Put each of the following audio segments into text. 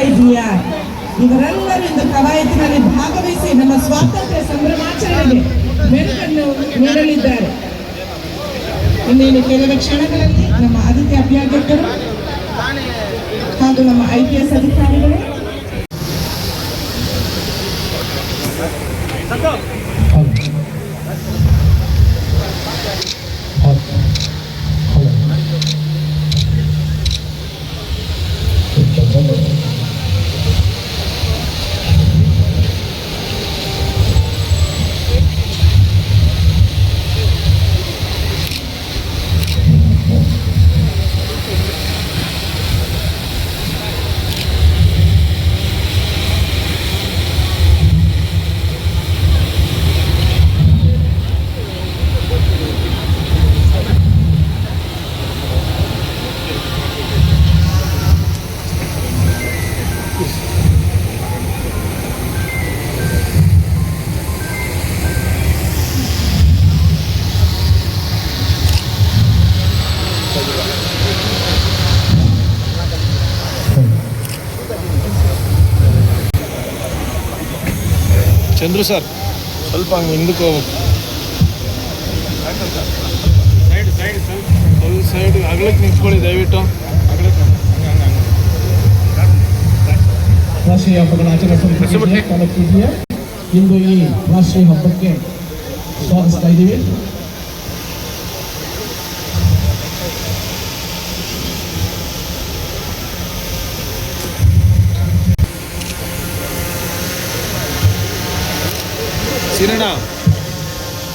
ಇದೆಯಾ? ಇವರೆಲ್ಲರೂ ಇಂದು ಕವಾಯತಿನಲ್ಲಿ ಭಾಗವಹಿಸಿ ನಮ್ಮ ಸ್ವಾತಂತ್ರ್ಯ ಸಂಭ್ರಮಾಚರಣೆಗೆ ಬೆಳಕನ್ನು ನೀಡಲಿದ್ದಾರೆ. ಇನ್ನೇನು ಕೆಲವೇ ಕ್ಷಣಗಳಲ್ಲಿ ನಮ್ಮ ಆದಿತ್ಯ ಅಭಿಯಾಜಕರು ಹಾಗೂ ನಮ್ಮ IPS ಅಧಿಕಾರಿಗಳು ಚಂದ್ರು ಸರ್ ಸ್ವಲ್ಪ ಹಂಗೆ ಹಿಂದಕ್ಕೆ ಹೋಗ್ಬೇಕು. ಸೈಡ್ ಅಗ್ಲಕ್ಕೆ ನಿಂತ್ಕೊಳ್ಳಿ ದಯವಿಟ್ಟು. ರಾಷ್ಟ್ರೀಯ ಹಬ್ಬಗಳ ಆಚರಣೆ ತಾಲೂಕಿದೆಯಾ ಇಂದು ಈ ರಾಷ್ಟ್ರೀಯ ಹಬ್ಬಕ್ಕೆ ಸ್ವಾಗತಿಸ್ತಾ ಇದ್ದೀವಿ.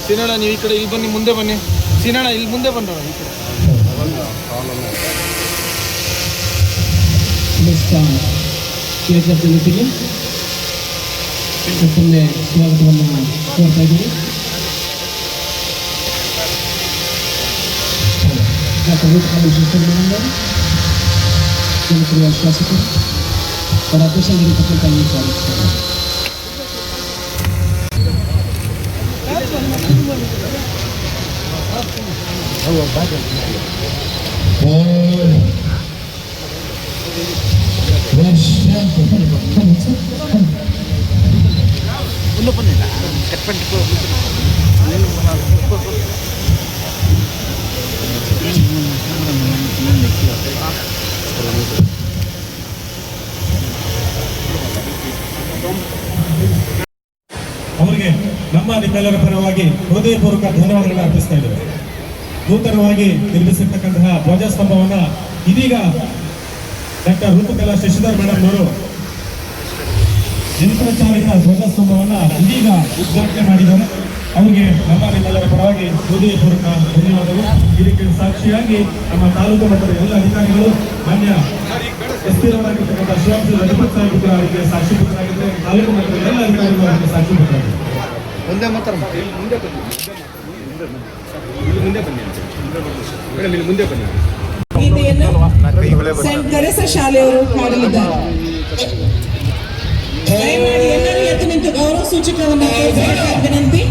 ಸೀನಣ್ಣ ನೀವು ಈ ಕಡೆ ಇಲ್ಲಿ ಬನ್ನಿ, ಮುಂದೆ ಬನ್ನಿ. ಸೀನಣ್ಣ ಇಲ್ಲಿ ಮುಂದೆ ಬಂದ ಈ ಕಡೆ. ಜೊತೆಗೆ ಮತ್ತೊಮ್ಮೆ ಸ್ವಾಗತವನ್ನು ಕೋರ್ತಾ ಇದ್ದೀವಿ. ಜನಪ್ರಿಯ ಶಾಸಕರು ಅವರ ಅಧ್ಯಕ್ಷರಾಗಿರ್ತಕ್ಕಂಥ ಸ್ವಾಗತಿಸ್ತಾರೆ. ಅವರಿಗೆ ನಮ್ಮ ನಿಮ್ಮೆಲ್ಲರ ಪರವಾಗಿ ಹೃದಯಪೂರ್ವಕ ಧನ್ಯವಾದಗಳನ್ನು ಅರ್ಪಿಸ್ತಾ ಇದ್ದೇವೆ. ನೂತನವಾಗಿ ನಿರ್ಮಿಸಿರ್ತಕ್ಕಂತಹ ಧ್ವಜಸ್ತಂಭವನ್ನ ಇದೀಗ ಡಾಕ್ಟರ್ ಋತುಕಲಾ ಶಶಿಧರ್ ಮೇಡಮ್ ಅವರು ಯಂತ್ರಚಾಲಿತ ಧ್ವಜಸ್ತಂಭವನ್ನ ಇದೀಗ ಉದ್ಘಾಟನೆ ಮಾಡಿದ್ದಾರೆ. ಅವರಿಗೆ ನಮ್ಮ ನಿಮ್ಮೆಲ್ಲರ ಪರವಾಗಿ ಹೃದಯಪೂರ್ವಕ ಧನ್ಯವಾದಗಳು. ಇದಕ್ಕೆ ಸಾಕ್ಷಿಯಾಗಿ ನಮ್ಮ ತಾಲೂಕು ಮಟ್ಟದ ಎಲ್ಲ ಅಧಿಕಾರಿಗಳು, ಮಾನ್ಯ SP ರವರಾಗಿರ್ತಕ್ಕಂಥ ಶಿವಾಂಶ ರಜಪತ್ ಸಾಹೇಬ್ ಅವರಿಗೆ ಸಾಕ್ಷಿಪುತ್ರರಾಗಿದ್ದಾರೆ. ತಾಲೂಕು ಮಟ್ಟದ ಎಲ್ಲ ಅಧಿಕಾರಿಗಳು ಅವರಿಗೆ ಸಾಕ್ಷಿಪುತ್ರರಾಗಿದ್ದಾರೆ. ಮುಂದೆ ಮಾತ್ರ ಮುಂದೆ ಬನ್ನಿ. ಸೆಂಟ್ ತೆರೆಸಾ ಶಾಲೆಯವರು ಹಾಡಲಿದ್ದಾರೆ. ದಯಮಾಡಿ ಎಲ್ಲರೂ ಎದ್ದು ನಿಂತು ಗೌರವ ಸೂಚಕವನ್ನು ವಿನಂತಿ.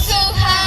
Suha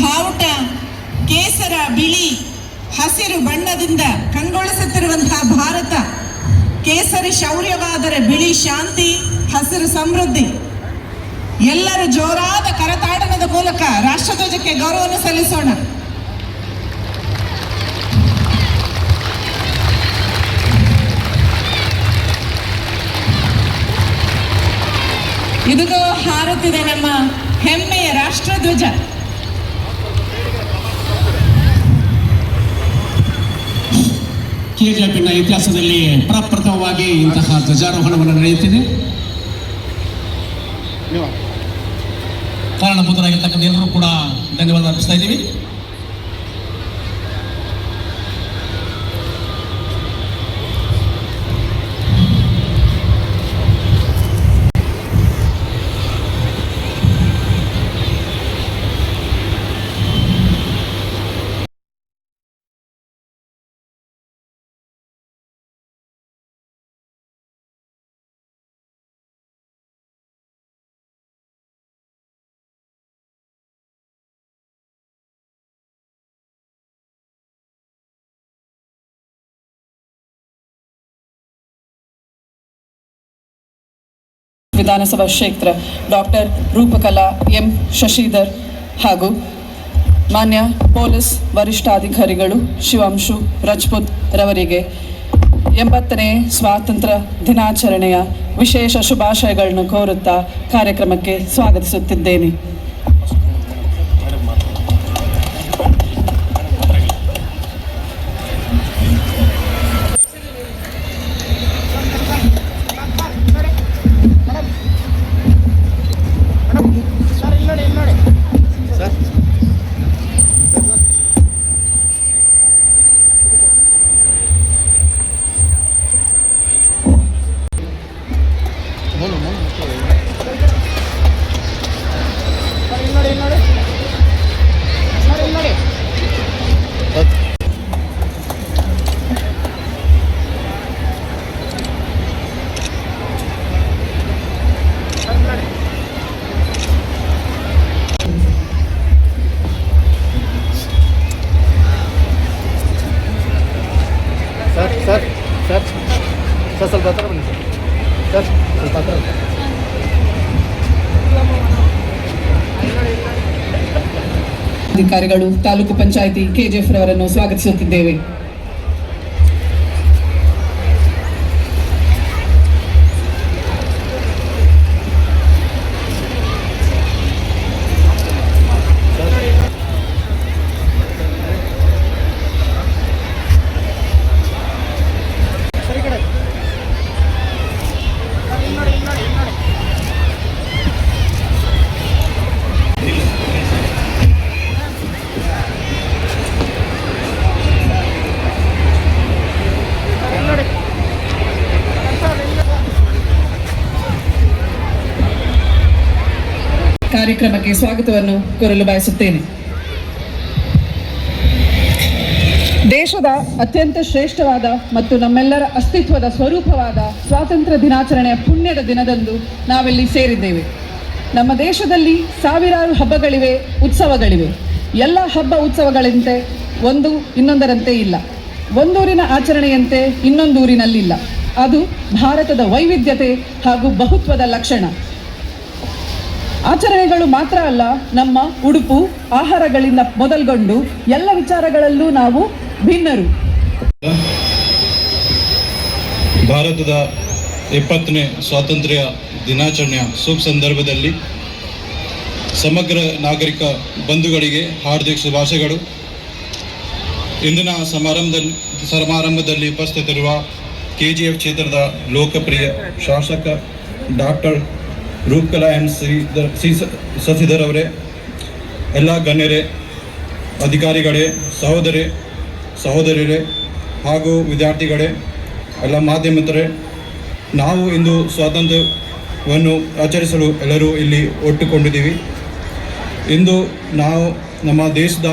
ಬಾವುಟ ಕೇಸರ, ಬಿಳಿ, ಹಸಿರು ಬಣ್ಣದಿಂದ ಕಂಗೊಳಿಸುತ್ತಿರುವಂತಹ ಭಾರತ. ಕೇಸರಿ ಶೌರ್ಯವಾದರೆ ಬಿಳಿ ಶಾಂತಿ, ಹಸಿರು ಸಮೃದ್ಧಿ. ಎಲ್ಲರೂ ಜೋರಾದ ಕರತಾಡನದ ಮೂಲಕ ರಾಷ್ಟ್ರಧ್ವಜಕ್ಕೆ ಗೌರವವನ್ನು ಸಲ್ಲಿಸೋಣ. ಇದುಗೋ ಹಾರುತ್ತಿದೆ ನಮ್ಮ ಹೆಮ್ಮೆಯ ರಾಷ್ಟ್ರಧ್ವಜ. ಕೆಜಿಎಫ್ನ ಇತಿಹಾಸದಲ್ಲಿ ಪ್ರಪ್ರಥಮವಾಗಿ ಇಂತಹ ಧ್ವಜಾರೋಹಣವನ್ನು ನಡೆಯುತ್ತಿದೆ. ಕಾರಣಭೂತರಾಗಿರ್ತಕ್ಕಂಥ ಎಲ್ಲರೂ ಕೂಡ ಧನ್ಯವಾದ ಅರ್ಪಿಸ್ತಾ ಇದ್ದೀವಿ. ವಿಧಾನಸಭಾ ಕ್ಷೇತ್ರ ಡಾಕ್ಟರ್ ರೂಪಕಲಾ ಎಂ ಶಶಿಧರ್ ಹಾಗೂ ಮಾನ್ಯ ಪೊಲೀಸ್ ವರಿಷ್ಠಾಧಿಕಾರಿಗಳು ಶಿವಾಂಶು ರಜಪೂತ್ ರವರಿಗೆ 80ನೇ ಸ್ವಾತಂತ್ರ್ಯ ದಿನಾಚರಣೆಯ ವಿಶೇಷ ಶುಭಾಶಯಗಳನ್ನು ಕೋರುತ್ತಾ ಕಾರ್ಯಕ್ರಮಕ್ಕೆ ಸ್ವಾಗತಿಸುತ್ತಿದ್ದೇನೆ. ಅಧಿಕಾರಿಗಳು ತಾಲೂಕು ಪಂಚಾಯಿತಿ ಕೆಜಿಎಫ್ ರವರನ್ನು ಸ್ವಾಗತಿಸುತ್ತಿದ್ದೇವೆ. ಕಾರ್ಯಕ್ರಮಕ್ಕೆ ಸ್ವಾಗತವನ್ನು ಕೋರಲು ಬಯಸುತ್ತೇನೆ. ದೇಶದ ಅತ್ಯಂತ ಶ್ರೇಷ್ಠವಾದ ಮತ್ತು ನಮ್ಮೆಲ್ಲರ ಅಸ್ತಿತ್ವದ ಸ್ವರೂಪವಾದ ಸ್ವಾತಂತ್ರ್ಯ ದಿನಾಚರಣೆಯ ಪುಣ್ಯದ ದಿನದಂದು ನಾವಿಲ್ಲಿ ಸೇರಿದ್ದೇವೆ. ನಮ್ಮ ದೇಶದಲ್ಲಿ ಸಾವಿರಾರು ಹಬ್ಬಗಳಿವೆ, ಉತ್ಸವಗಳಿವೆ. ಎಲ್ಲ ಹಬ್ಬ ಉತ್ಸವಗಳಂತೆ ಒಂದು ಇನ್ನೊಂದರಂತೆ ಇಲ್ಲ, ಒಂದೂರಿನ ಆಚರಣೆಯಂತೆ ಇನ್ನೊಂದೂರಿನಲ್ಲಿಲ್ಲ. ಅದು ಭಾರತದ ವೈವಿಧ್ಯತೆ ಹಾಗೂ ಬಹುತ್ವದ ಲಕ್ಷಣ. ಆಚರಣೆಗಳು ಮಾತ್ರ ಅಲ್ಲ, ನಮ್ಮ ಉಡುಪು ಆಹಾರಗಳಿಂದ ಮೊದಲ್ಗೊಂಡು ಎಲ್ಲ ವಿಚಾರಗಳಲ್ಲೂ ನಾವು ಭಿನ್ನರು. ಭಾರತದ 70ನೇ ಸ್ವಾತಂತ್ರ್ಯ ದಿನಾಚರಣೆಯ ಶುಭ ಸಂದರ್ಭದಲ್ಲಿ ಸಮಗ್ರ ನಾಗರಿಕ ಬಂಧುಗಳಿಗೆ ಹಾರ್ದಿಕ ಶುಭಾಶಯಗಳು. ಇಂದಿನ ಸಮಾರಂಭದಲ್ಲಿ ಉಪಸ್ಥಿತರಿರುವ ಕೆಜಿಎಫ್ ಕ್ಷೇತ್ರದ ಲೋಕಪ್ರಿಯ ಶಾಸಕ ಡಾಕ್ಟರ್ ರೂಪಕಲಾ ಎಂ ಶಶಿಧರ್ ಅವರೇ, ಎಲ್ಲ ಗಣ್ಯರೇ, ಅಧಿಕಾರಿಗಳೇ, ಸಹೋದರಿಯರೇ ಹಾಗೂ ವಿದ್ಯಾರ್ಥಿಗಳೇ, ಎಲ್ಲ ಮಾಧ್ಯಮಿತರೇ, ನಾವು ಇಂದು ಸ್ವಾತಂತ್ರ್ಯವನ್ನು ಆಚರಿಸಲು ಎಲ್ಲರೂ ಇಲ್ಲಿ ಒಟ್ಟುಕೊಂಡಿದ್ದೀವಿ. ಇಂದು ನಾವು ನಮ್ಮ ದೇಶದ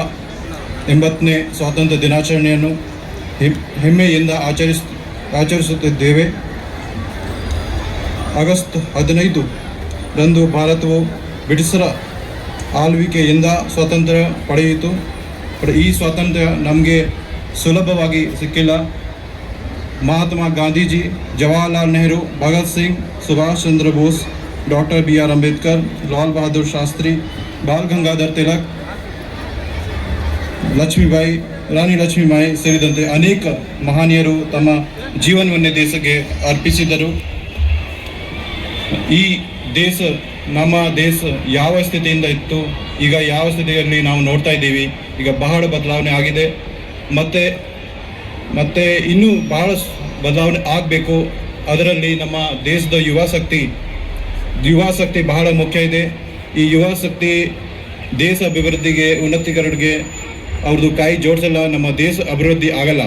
80ನೇ ಸ್ವಾತಂತ್ರ್ಯ ದಿನಾಚರಣೆಯನ್ನು ಹೆಮ್ಮೆಯಿಂದ ಆಚರಿಸುತ್ತಿದ್ದೇವೆ. ಆಗಸ್ಟ್ 15 ರಂದು ಭಾರತವು ಬ್ರಿಟಿಷರ ಆಳ್ವಿಕೆಯಿಂದ ಸ್ವಾತಂತ್ರ್ಯ ಪಡೆಯಿತು. ಈ ಸ್ವಾತಂತ್ರ್ಯ ನಮಗೆ ಸುಲಭವಾಗಿ ಸಿಕ್ಕಿಲ್ಲ. ಮಹಾತ್ಮ ಗಾಂಧೀಜಿ, ಜವಾಹರ್ಲಾಲ್ ನೆಹರು, ಭಗತ್ ಸಿಂಗ್, ಸುಭಾಷ್ ಚಂದ್ರ ಬೋಸ್, ಡಾಕ್ಟರ್ BR ಅಂಬೇಡ್ಕರ್, ಲಾಲ್ ಬಹದ್ದೂರ್ ಶಾಸ್ತ್ರಿ, ಬಾಲ್ ಗಂಗಾಧರ್ ತಿಲಕ್, ಲಕ್ಷ್ಮೀಬಾಯಿ, ರಾಣಿ ಲಕ್ಷ್ಮೀಬಾಯಿ ಸೇರಿದಂತೆ ಅನೇಕ ಮಹನೀಯರು ತಮ್ಮ ಜೀವನವನ್ನೇ ದೇಶಕ್ಕೆ ಅರ್ಪಿಸಿದರು. ಈ ದೇಶ, ನಮ್ಮ ದೇಶ ಯಾವ ಸ್ಥಿತಿಯಿಂದ ಇತ್ತು, ಈಗ ಯಾವ ಸ್ಥಿತಿಯಲ್ಲಿ ನಾವು ನೋಡ್ತಾ ಇದ್ದೀವಿ. ಈಗ ಬಹಳ ಬದಲಾವಣೆ ಆಗಿದೆ. ಮತ್ತೆ ಇನ್ನೂ ಬಹಳ ಬದಲಾವಣೆ ಆಗಬೇಕು. ಅದರಲ್ಲಿ ನಮ್ಮ ದೇಶದ ಯುವ ಶಕ್ತಿ ಬಹಳ ಮುಖ್ಯ ಇದೆ. ಈ ಯುವ ಶಕ್ತಿ ದೇಶ ಅಭಿವೃದ್ಧಿಗೆ, ಉನ್ನತೀಕರಣಕ್ಕೆ ಅವ್ರದ್ದು ಕೈ ಜೋಡಿಸಲ್ಲ, ನಮ್ಮ ದೇಶ ಅಭಿವೃದ್ಧಿ ಆಗಲ್ಲ.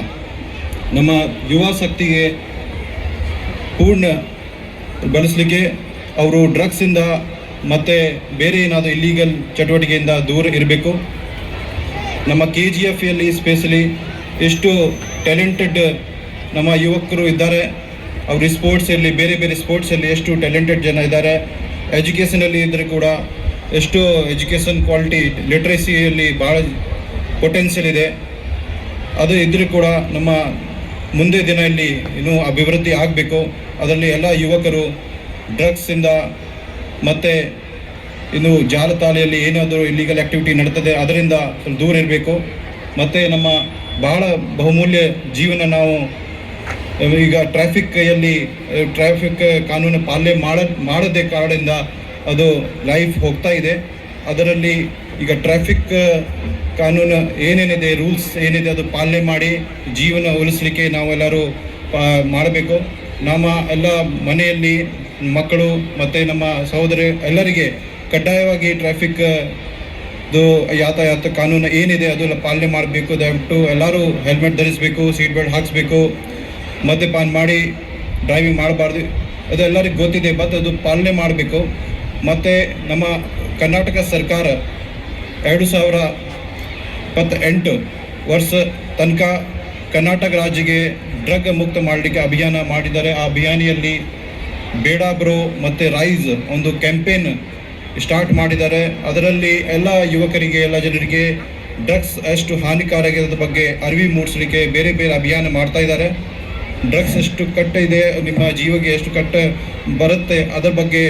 ನಮ್ಮ ಯುವ ಶಕ್ತಿಗೆ ಪೂರ್ಣ ಬಳಸಲಿಕ್ಕೆ ಅವರು ಡ್ರಗ್ಸಿಂದ ಮತ್ತು ಬೇರೆ ಏನಾದರೂ ಇಲ್ಲೀಗಲ್ ಚಟುವಟಿಕೆಯಿಂದ ದೂರ ಇರಬೇಕು. ನಮ್ಮ KGFಯಲ್ಲಿ ಸ್ಪೆಷಲಿ ಎಷ್ಟು ಟ್ಯಾಲೆಂಟೆಡ್ ನಮ್ಮ ಯುವಕರು ಇದ್ದಾರೆ. ಅವರು ಸ್ಪೋರ್ಟ್ಸಲ್ಲಿ, ಬೇರೆ ಬೇರೆ ಸ್ಪೋರ್ಟ್ಸಲ್ಲಿ ಎಷ್ಟು ಟ್ಯಾಲೆಂಟೆಡ್ ಜನ ಇದ್ದಾರೆ. ಎಜುಕೇಷನಲ್ಲಿ ಇದ್ದರೆ ಕೂಡ ಎಷ್ಟು ಎಜುಕೇಷನ್ ಕ್ವಾಲಿಟಿ, ಲಿಟ್ರೇಸಿಯಲ್ಲಿ ಭಾಳ ಪೊಟೆನ್ಷಿಯಲ್ ಇದೆ. ಅದು ಇದ್ದರೂ ಕೂಡ ನಮ್ಮ ಮುಂದೆ ದಿನದಲ್ಲಿ ಇನ್ನೂ ಅಭಿವೃದ್ಧಿ ಆಗಬೇಕು. ಅದರಲ್ಲಿ ಎಲ್ಲ ಯುವಕರು ಡ್ರಗ್ಸಿಂದ ಮತ್ತು ಇನ್ನು ಜಾಲತಾಣದಲ್ಲಿ ಏನಾದರೂ ಇಲ್ಲಿಗಲ್ ಆ್ಯಕ್ಟಿವಿಟಿ ನಡೀತದೆ ಅದರಿಂದ ಸ್ವಲ್ಪ ದೂರ ಇರಬೇಕು. ಮತ್ತು ನಮ್ಮ ಬಹಳ ಬಹುಮೂಲ್ಯ ಜೀವನ ನಾವು ಈಗ ಟ್ರಾಫಿಕ್ ಕಾನೂನು ಪಾಲನೆ ಮಾಡದೇ ಕಾರಣದಿಂದ ಅದು ಲೈಫ್ ಹೋಗ್ತಾ ಇದೆ. ಅದರಲ್ಲಿ ಈಗ ಟ್ರಾಫಿಕ್ ಕಾನೂನು ಏನೇನಿದೆ, ರೂಲ್ಸ್ ಏನಿದೆ ಅದು ಪಾಲನೆ ಮಾಡಿ ಜೀವನ ಉಳಿಸಲಿಕ್ಕೆ ನಾವೆಲ್ಲರೂ ಮಾಡಬೇಕು. ನಮ್ಮ ಎಲ್ಲ ಮನೆಯಲ್ಲಿ ಮಕ್ಕಳು ಮತ್ತು ನಮ್ಮ ಸಹೋದರಿ ಎಲ್ಲರಿಗೆ ಕಡ್ಡಾಯವಾಗಿ ಯಾತಾಯಾತ ಕಾನೂನು ಏನಿದೆ ಅದೆಲ್ಲ ಪಾಲನೆ ಮಾಡಬೇಕು. ದಯವಿಟ್ಟು ಎಲ್ಲರೂ ಹೆಲ್ಮೆಟ್ ಧರಿಸಬೇಕು, ಸೀಟ್ ಬೆಲ್ಟ್ ಹಾಕಿಸ್ಬೇಕು, ಮದ್ಯಪಾನ ಮಾಡಿ ಡ್ರೈವಿಂಗ್ ಮಾಡಬಾರ್ದು. ಅದು ಎಲ್ಲರಿಗೂ ಗೊತ್ತಿದೆ, ಬಟ್ ಅದು ಪಾಲನೆ ಮಾಡಬೇಕು. ಮತ್ತು ನಮ್ಮ ಕರ್ನಾಟಕ ಸರ್ಕಾರ 2028 ವರ್ಷ ತನಕ ಕರ್ನಾಟಕ ರಾಜ್ಯಕ್ಕೆ ಡ್ರಗ್ ಮುಕ್ತ ಮಾಡಲಿಕ್ಕೆ ಅಭಿಯಾನ ಮಾಡಿದ್ದಾರೆ. ಆ ಅಭಿಯಾನಿಯಲ್ಲಿ ಬೇಡ ಬ್ರೋ ಮತ್ತು ರೈಸ್ ಒಂದು ಕ್ಯಾಂಪೇನ್ ಸ್ಟಾರ್ಟ್ ಮಾಡಿದ್ದಾರೆ. ಅದರಲ್ಲಿ ಎಲ್ಲ ಯುವಕರಿಗೆ, ಎಲ್ಲ ಜನರಿಗೆ ಡ್ರಗ್ಸ್ ಎಷ್ಟು ಹಾನಿಕಾರಕದ ಬಗ್ಗೆ ಅರಿವು ಮೂಡಿಸಲಿಕ್ಕೆ ಬೇರೆ ಬೇರೆ ಅಭಿಯಾನ ಮಾಡ್ತಾ ಇದ್ದಾರೆ. ಡ್ರಗ್ಸ್ ಎಷ್ಟು ಕಟ್ಟ ಇದೆ, ನಿಮ್ಮ ಜೀವಕ್ಕೆ ಎಷ್ಟು ಕಟ್ಟ ಬರುತ್ತೆ, ಅದರ ಬಗ್ಗೆ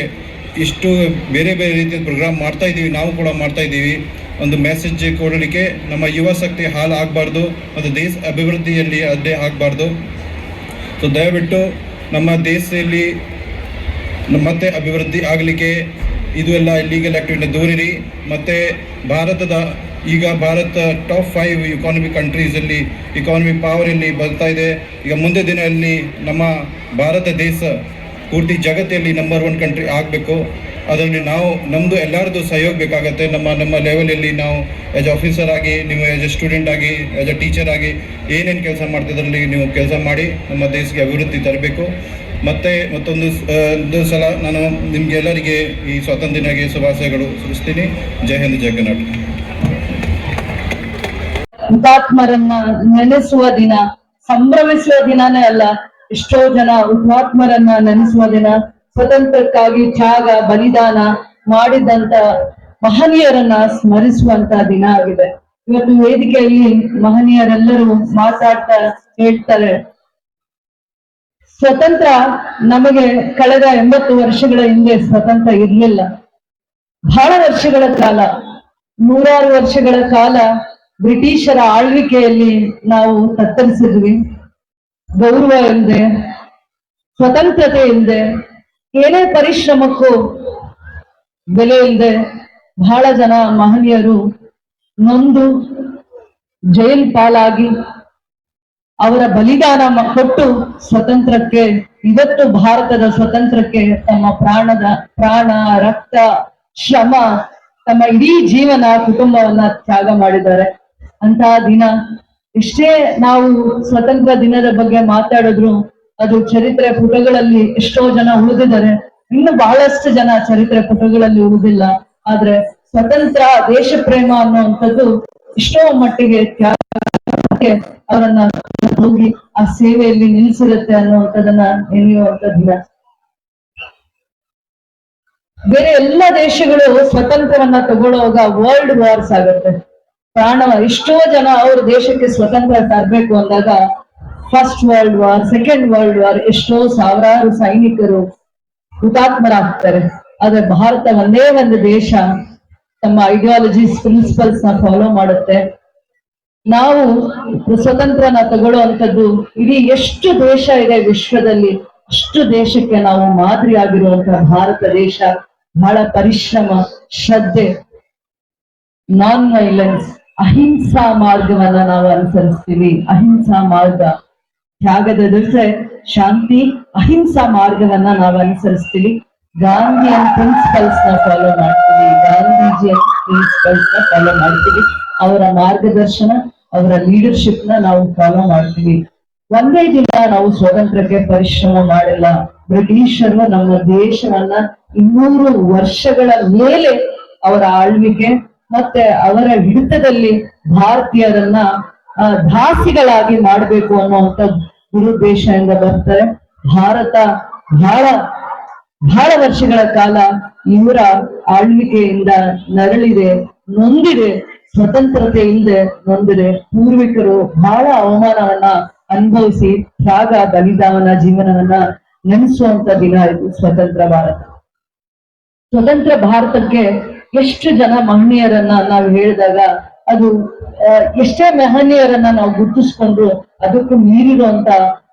ಇಷ್ಟು ಬೇರೆ ಬೇರೆ ರೀತಿಯ ಪ್ರೋಗ್ರಾಮ್ ಮಾಡ್ತಾ ಇದ್ದೀವಿ. ನಾವು ಕೂಡ ಮಾಡ್ತಾ ಇದ್ದೀವಿ. ಒಂದು ಮೆಸೇಜ್ ಕೊಡಲಿಕ್ಕೆ ನಮ್ಮ ಯುವ ಶಕ್ತಿ ಹಾಳು ಆಗಬಾರ್ದು ಮತ್ತು ದೇಶ ಅಭಿವೃದ್ಧಿಯಲ್ಲಿ ಅಡ್ಡೆ ಆಗಬಾರ್ದು. ಸೊ ದಯವಿಟ್ಟು ನಮ್ಮ ದೇಶದಲ್ಲಿ ಮತ್ತೆ ಅಭಿವೃದ್ಧಿ ಆಗಲಿಕ್ಕೆ ಇದು ಎಲ್ಲ ಇಲ್ಲೀಗಲ್ ಆ್ಯಕ್ಟಿವಿಟಿ ದೂರಿರಿ. ಮತ್ತು ಭಾರತ ಟಾಪ್ 5 ಇಕಾನಮಿಕ್ ಕಂಟ್ರೀಸಲ್ಲಿ ಇಕಾನಮಿಕ್ ಪವರಲ್ಲಿ ಬರ್ತಾ ಇದೆ. ಈಗ ಮುಂದೆ ದಿನದಲ್ಲಿ ನಮ್ಮ ಭಾರತ ದೇಶ ಪೂರ್ತಿ ಜಗತ್ತಲ್ಲಿ ನಂಬರ್ 1 ಕಂಟ್ರಿ ಆಗಬೇಕು. ಅದರಲ್ಲಿ ನಮ್ಮದು ಎಲ್ಲರದ್ದು ಸಹಯೋಗ ಬೇಕಾಗುತ್ತೆ. ನಮ್ಮ ಲೆವೆಲಲ್ಲಿ ನಾವು ಆ್ಯಸ್ ಆಫೀಸರ್ ಆಗಿ, ನೀವು ಆ್ಯಸ್ ಎ ಸ್ಟೂಡೆಂಟ್ ಆಗಿ, ಆ್ಯಸ್ ಎ ಟೀಚರ್ ಆಗಿ ಏನೇನು ಕೆಲಸ ಮಾಡ್ತಿದ್ರಲ್ಲಿ ನೀವು ಕೆಲಸ ಮಾಡಿ ನಮ್ಮ ದೇಶಕ್ಕೆ ಅಭಿವೃದ್ಧಿ ತರಬೇಕು. ಮತ್ತೊಂದು ಸಲ ನಾನು ನಿಮಗೆ ಎಲ್ಲರಿಗೆ ಈ ಸ್ವಾತಂತ್ರ್ಯ ದಿನಕ್ಕೆ ಶುಭಾಶಯಗಳು ಸಲ್ಲಿಸ್ತೀನಿ. ಜೈ ಹಿಂದ್, ಜೈ ಕರ್ನಾಟಕ. ಹುತಾತ್ಮರನ್ನ ನೆನೆಸುವ ದಿನ, ಸಂಭ್ರಮಿಸುವ ದಿನನೇ ಅಲ್ಲ, ಎಷ್ಟೋ ಜನ ಹುತಾತ್ಮರನ್ನ ನೆನೆಸುವ ದಿನ, ಸ್ವತಂತ್ರಕ್ಕಾಗಿ ತ್ಯಾಗ ಬಲಿದಾನ ಮಾಡಿದಂತ ಮಹನೀಯರನ್ನ ಸ್ಮರಿಸುವಂತ ದಿನ ಆಗಿದೆ. ಇವತ್ತು ವೇದಿಕೆಯಲ್ಲಿ ಮಹನೀಯರೆಲ್ಲರೂ ಮಾತಾಡ್ತಾ ಹೇಳ್ತಾರೆ, ಸ್ವತಂತ್ರ ನಮಗೆ ಕಳೆದ 80 ವರ್ಷಗಳ ಹಿಂದೆ ಸ್ವತಂತ್ರ ಇರಲಿಲ್ಲ. ಬಹಳ ವರ್ಷಗಳ ಕಾಲ, 100 ವರ್ಷಗಳ ಕಾಲ ಬ್ರಿಟಿಷರ ಆಳ್ವಿಕೆಯಲ್ಲಿ ನಾವು ತತ್ತರಿಸಿದ್ವಿ. ಗೌರವ ಇಲ್ಲದೆ, ಸ್ವತಂತ್ರತೆ ಇಲ್ಲದೆ, ಏನೇ ಪರಿಶ್ರಮಕ್ಕೂ ಬೆಲೆ ಇಲ್ಲದೆ ಬಹಳ ಜನ ಮಹನೀಯರು ನೊಂದು ಜೈಲ್ ಪಾಲಾಗಿ ಅವರ ಬಲಿದಾನ ಕೊಟ್ಟು ಸ್ವತಂತ್ರಕ್ಕೆ, ಇವತ್ತು ಭಾರತದ ಸ್ವತಂತ್ರಕ್ಕೆ ತಮ್ಮ ಪ್ರಾಣ, ರಕ್ತ, ಶ್ರಮ, ತಮ್ಮ ಇಡೀ ಜೀವನ, ಕುಟುಂಬವನ್ನ ತ್ಯಾಗ ಮಾಡಿದ್ದಾರೆ. ಅಂತಹ ದಿನ. ಎಷ್ಟೇ ನಾವು ಸ್ವತಂತ್ರ ದಿನದ ಬಗ್ಗೆ ಮಾತಾಡಿದ್ರು ಅದು ಚರಿತ್ರೆ ಪುಟಗಳಲ್ಲಿ ಎಷ್ಟೋ ಜನ ಉಳಿದಿದ್ದಾರೆ. ಇನ್ನು ಬಹಳಷ್ಟು ಜನ ಚರಿತ್ರೆ ಪುಟಗಳಲ್ಲಿ ಉಳಿದಿಲ್ಲ. ಆದ್ರೆ ಸ್ವತಂತ್ರ, ದೇಶ ಪ್ರೇಮ ಅನ್ನುವಂಥದ್ದು ಎಷ್ಟೋ ಮಟ್ಟಿಗೆ ಅವರನ್ನ ಹೋಗಿ ಆ ಸೇವೆಯಲ್ಲಿ ನಿಲ್ಲಿಸಿರುತ್ತೆ ಅನ್ನುವಂಥದ್ದನ್ನ ನೆನೆಯುವಂಥದ್ದಿಲ್ಲ. ಬೇರೆ ಎಲ್ಲ ದೇಶಗಳು ಸ್ವತಂತ್ರವನ್ನ ತಗೊಳ್ಳುವಾಗ ವರ್ಲ್ಡ್ ವಾರ್ಸ್ ಆಗುತ್ತೆ. ಎಷ್ಟೋ ಜನ ಅವ್ರ ದೇಶಕ್ಕೆ ಸ್ವತಂತ್ರ ತರಬೇಕು ಅಂದಾಗ first world war, second world war, ಎಷ್ಟೋ ಸಾವಿರಾರು ಸೈನಿಕರು ಹುತಾತ್ಮರಾಗ್ತಾರೆ. ಆದ್ರೆ ಭಾರತ ಒಂದೇ ಒಂದು ದೇಶ ತಮ್ಮ ಐಡಿಯಾಲಜೀಸ್, ಪ್ರಿನ್ಸಿಪಲ್ಸ್ ನ ಫಾಲೋ ಮಾಡುತ್ತೆ. ನಾವು ಸ್ವತಂತ್ರನ ತಗೊಳ್ಳುವಂಥದ್ದು ಇಡೀ ಎಷ್ಟು ದೇಶ ಇದೆ ವಿಶ್ವದಲ್ಲಿ, ಅಷ್ಟು ದೇಶಕ್ಕೆ ನಾವು ಮಾದರಿ ಆಗಿರುವಂತಹ ಭಾರತ ದೇಶ. ಬಹಳ ಪರಿಶ್ರಮ, ಶ್ರದ್ಧೆ, ನಾನ್ ವೈಲೆನ್ಸ್, ಅಹಿಂಸಾ ಮಾರ್ಗವನ್ನ ನಾವು ಅನುಸರಿಸ್ತೀವಿ. ಅಹಿಂಸಾ ಮಾರ್ಗ, ತ್ಯಾಗದ ಜೊತೆ ಶಾಂತಿ, ಅಹಿಂಸಾ ಮಾರ್ಗವನ್ನ ನಾವು ಅನುಸರಿಸ್ತೀವಿ. ಗಾಂಧಿಯನ್ ಪ್ರಿನ್ಸಿಪಲ್ಸ್ ನ ಫಾಲೋ ಮಾಡ್ತೀವಿ. ಗಾಂಧೀಜಿಯ ಪ್ರಿನ್ಸಿಪಲ್ಸ್ ನ ಫಾಲೋ ಮಾಡ್ತೀವಿ. ಅವರ ಮಾರ್ಗದರ್ಶನ, ಅವರ ಲೀಡರ್ಶಿಪ್ ನ ನಾವು ಫಾಲೋ ಮಾಡ್ತೀವಿ. ಒಂದೇ ದಿನ ನಾವು ಸ್ವಾತಂತ್ರ್ಯಕ್ಕೆ ಪರಿಶ್ರಮ ಮಾಡಿಲ್ಲ. ಬ್ರಿಟಿಷರು ನಮ್ಮ ದೇಶವನ್ನ 200 ವರ್ಷಗಳ ಮೇಲೆ ಅವರ ಆಳ್ವಿಕೆ ಮತ್ತೆ ಅವರ ಹಿಡಿತದಲ್ಲಿ ಭಾರತೀಯರನ್ನ ದಾಸಿಗಳಾಗಿ ಮಾಡಬೇಕು ಅನ್ನುವಂತ ದುರುದ್ದೇಶದಿಂದ ಬರ್ತಾರೆ. ಭಾರತ ಬಹಳ ವರ್ಷಗಳ ಕಾಲ ಇವರ ಆಳ್ವಿಕೆಯಿಂದ ನರಳಿದೆ, ನೊಂದಿದೆ, ಸ್ವತಂತ್ರತೆ ಇಲ್ಲದೆ ನೊಂದಿದೆ. ಪೂರ್ವಿಕರು ಬಹಳ ಅವಮಾನವನ್ನ ಅನುಭವಿಸಿ ತ್ಯಾಗ, ಬಲಿದಾನ, ಜೀವನವನ್ನ ನೆನೆಸುವಂತ ದಿನ ಇದು ಸ್ವತಂತ್ರ ಭಾರತ. ಸ್ವತಂತ್ರ ಭಾರತಕ್ಕೆ ಎಷ್ಟು ಜನ ಮಹನೀಯರನ್ನ ನಾವು ಹೇಳಿದಾಗ ಅದು ಎಷ್ಟೇ ಮಹನೀಯರನ್ನ ನಾವು ಗುರುತಿಸ್ಕೊಂಡು ಅದಕ್ಕೂ ಮೀರಿರುವಂತ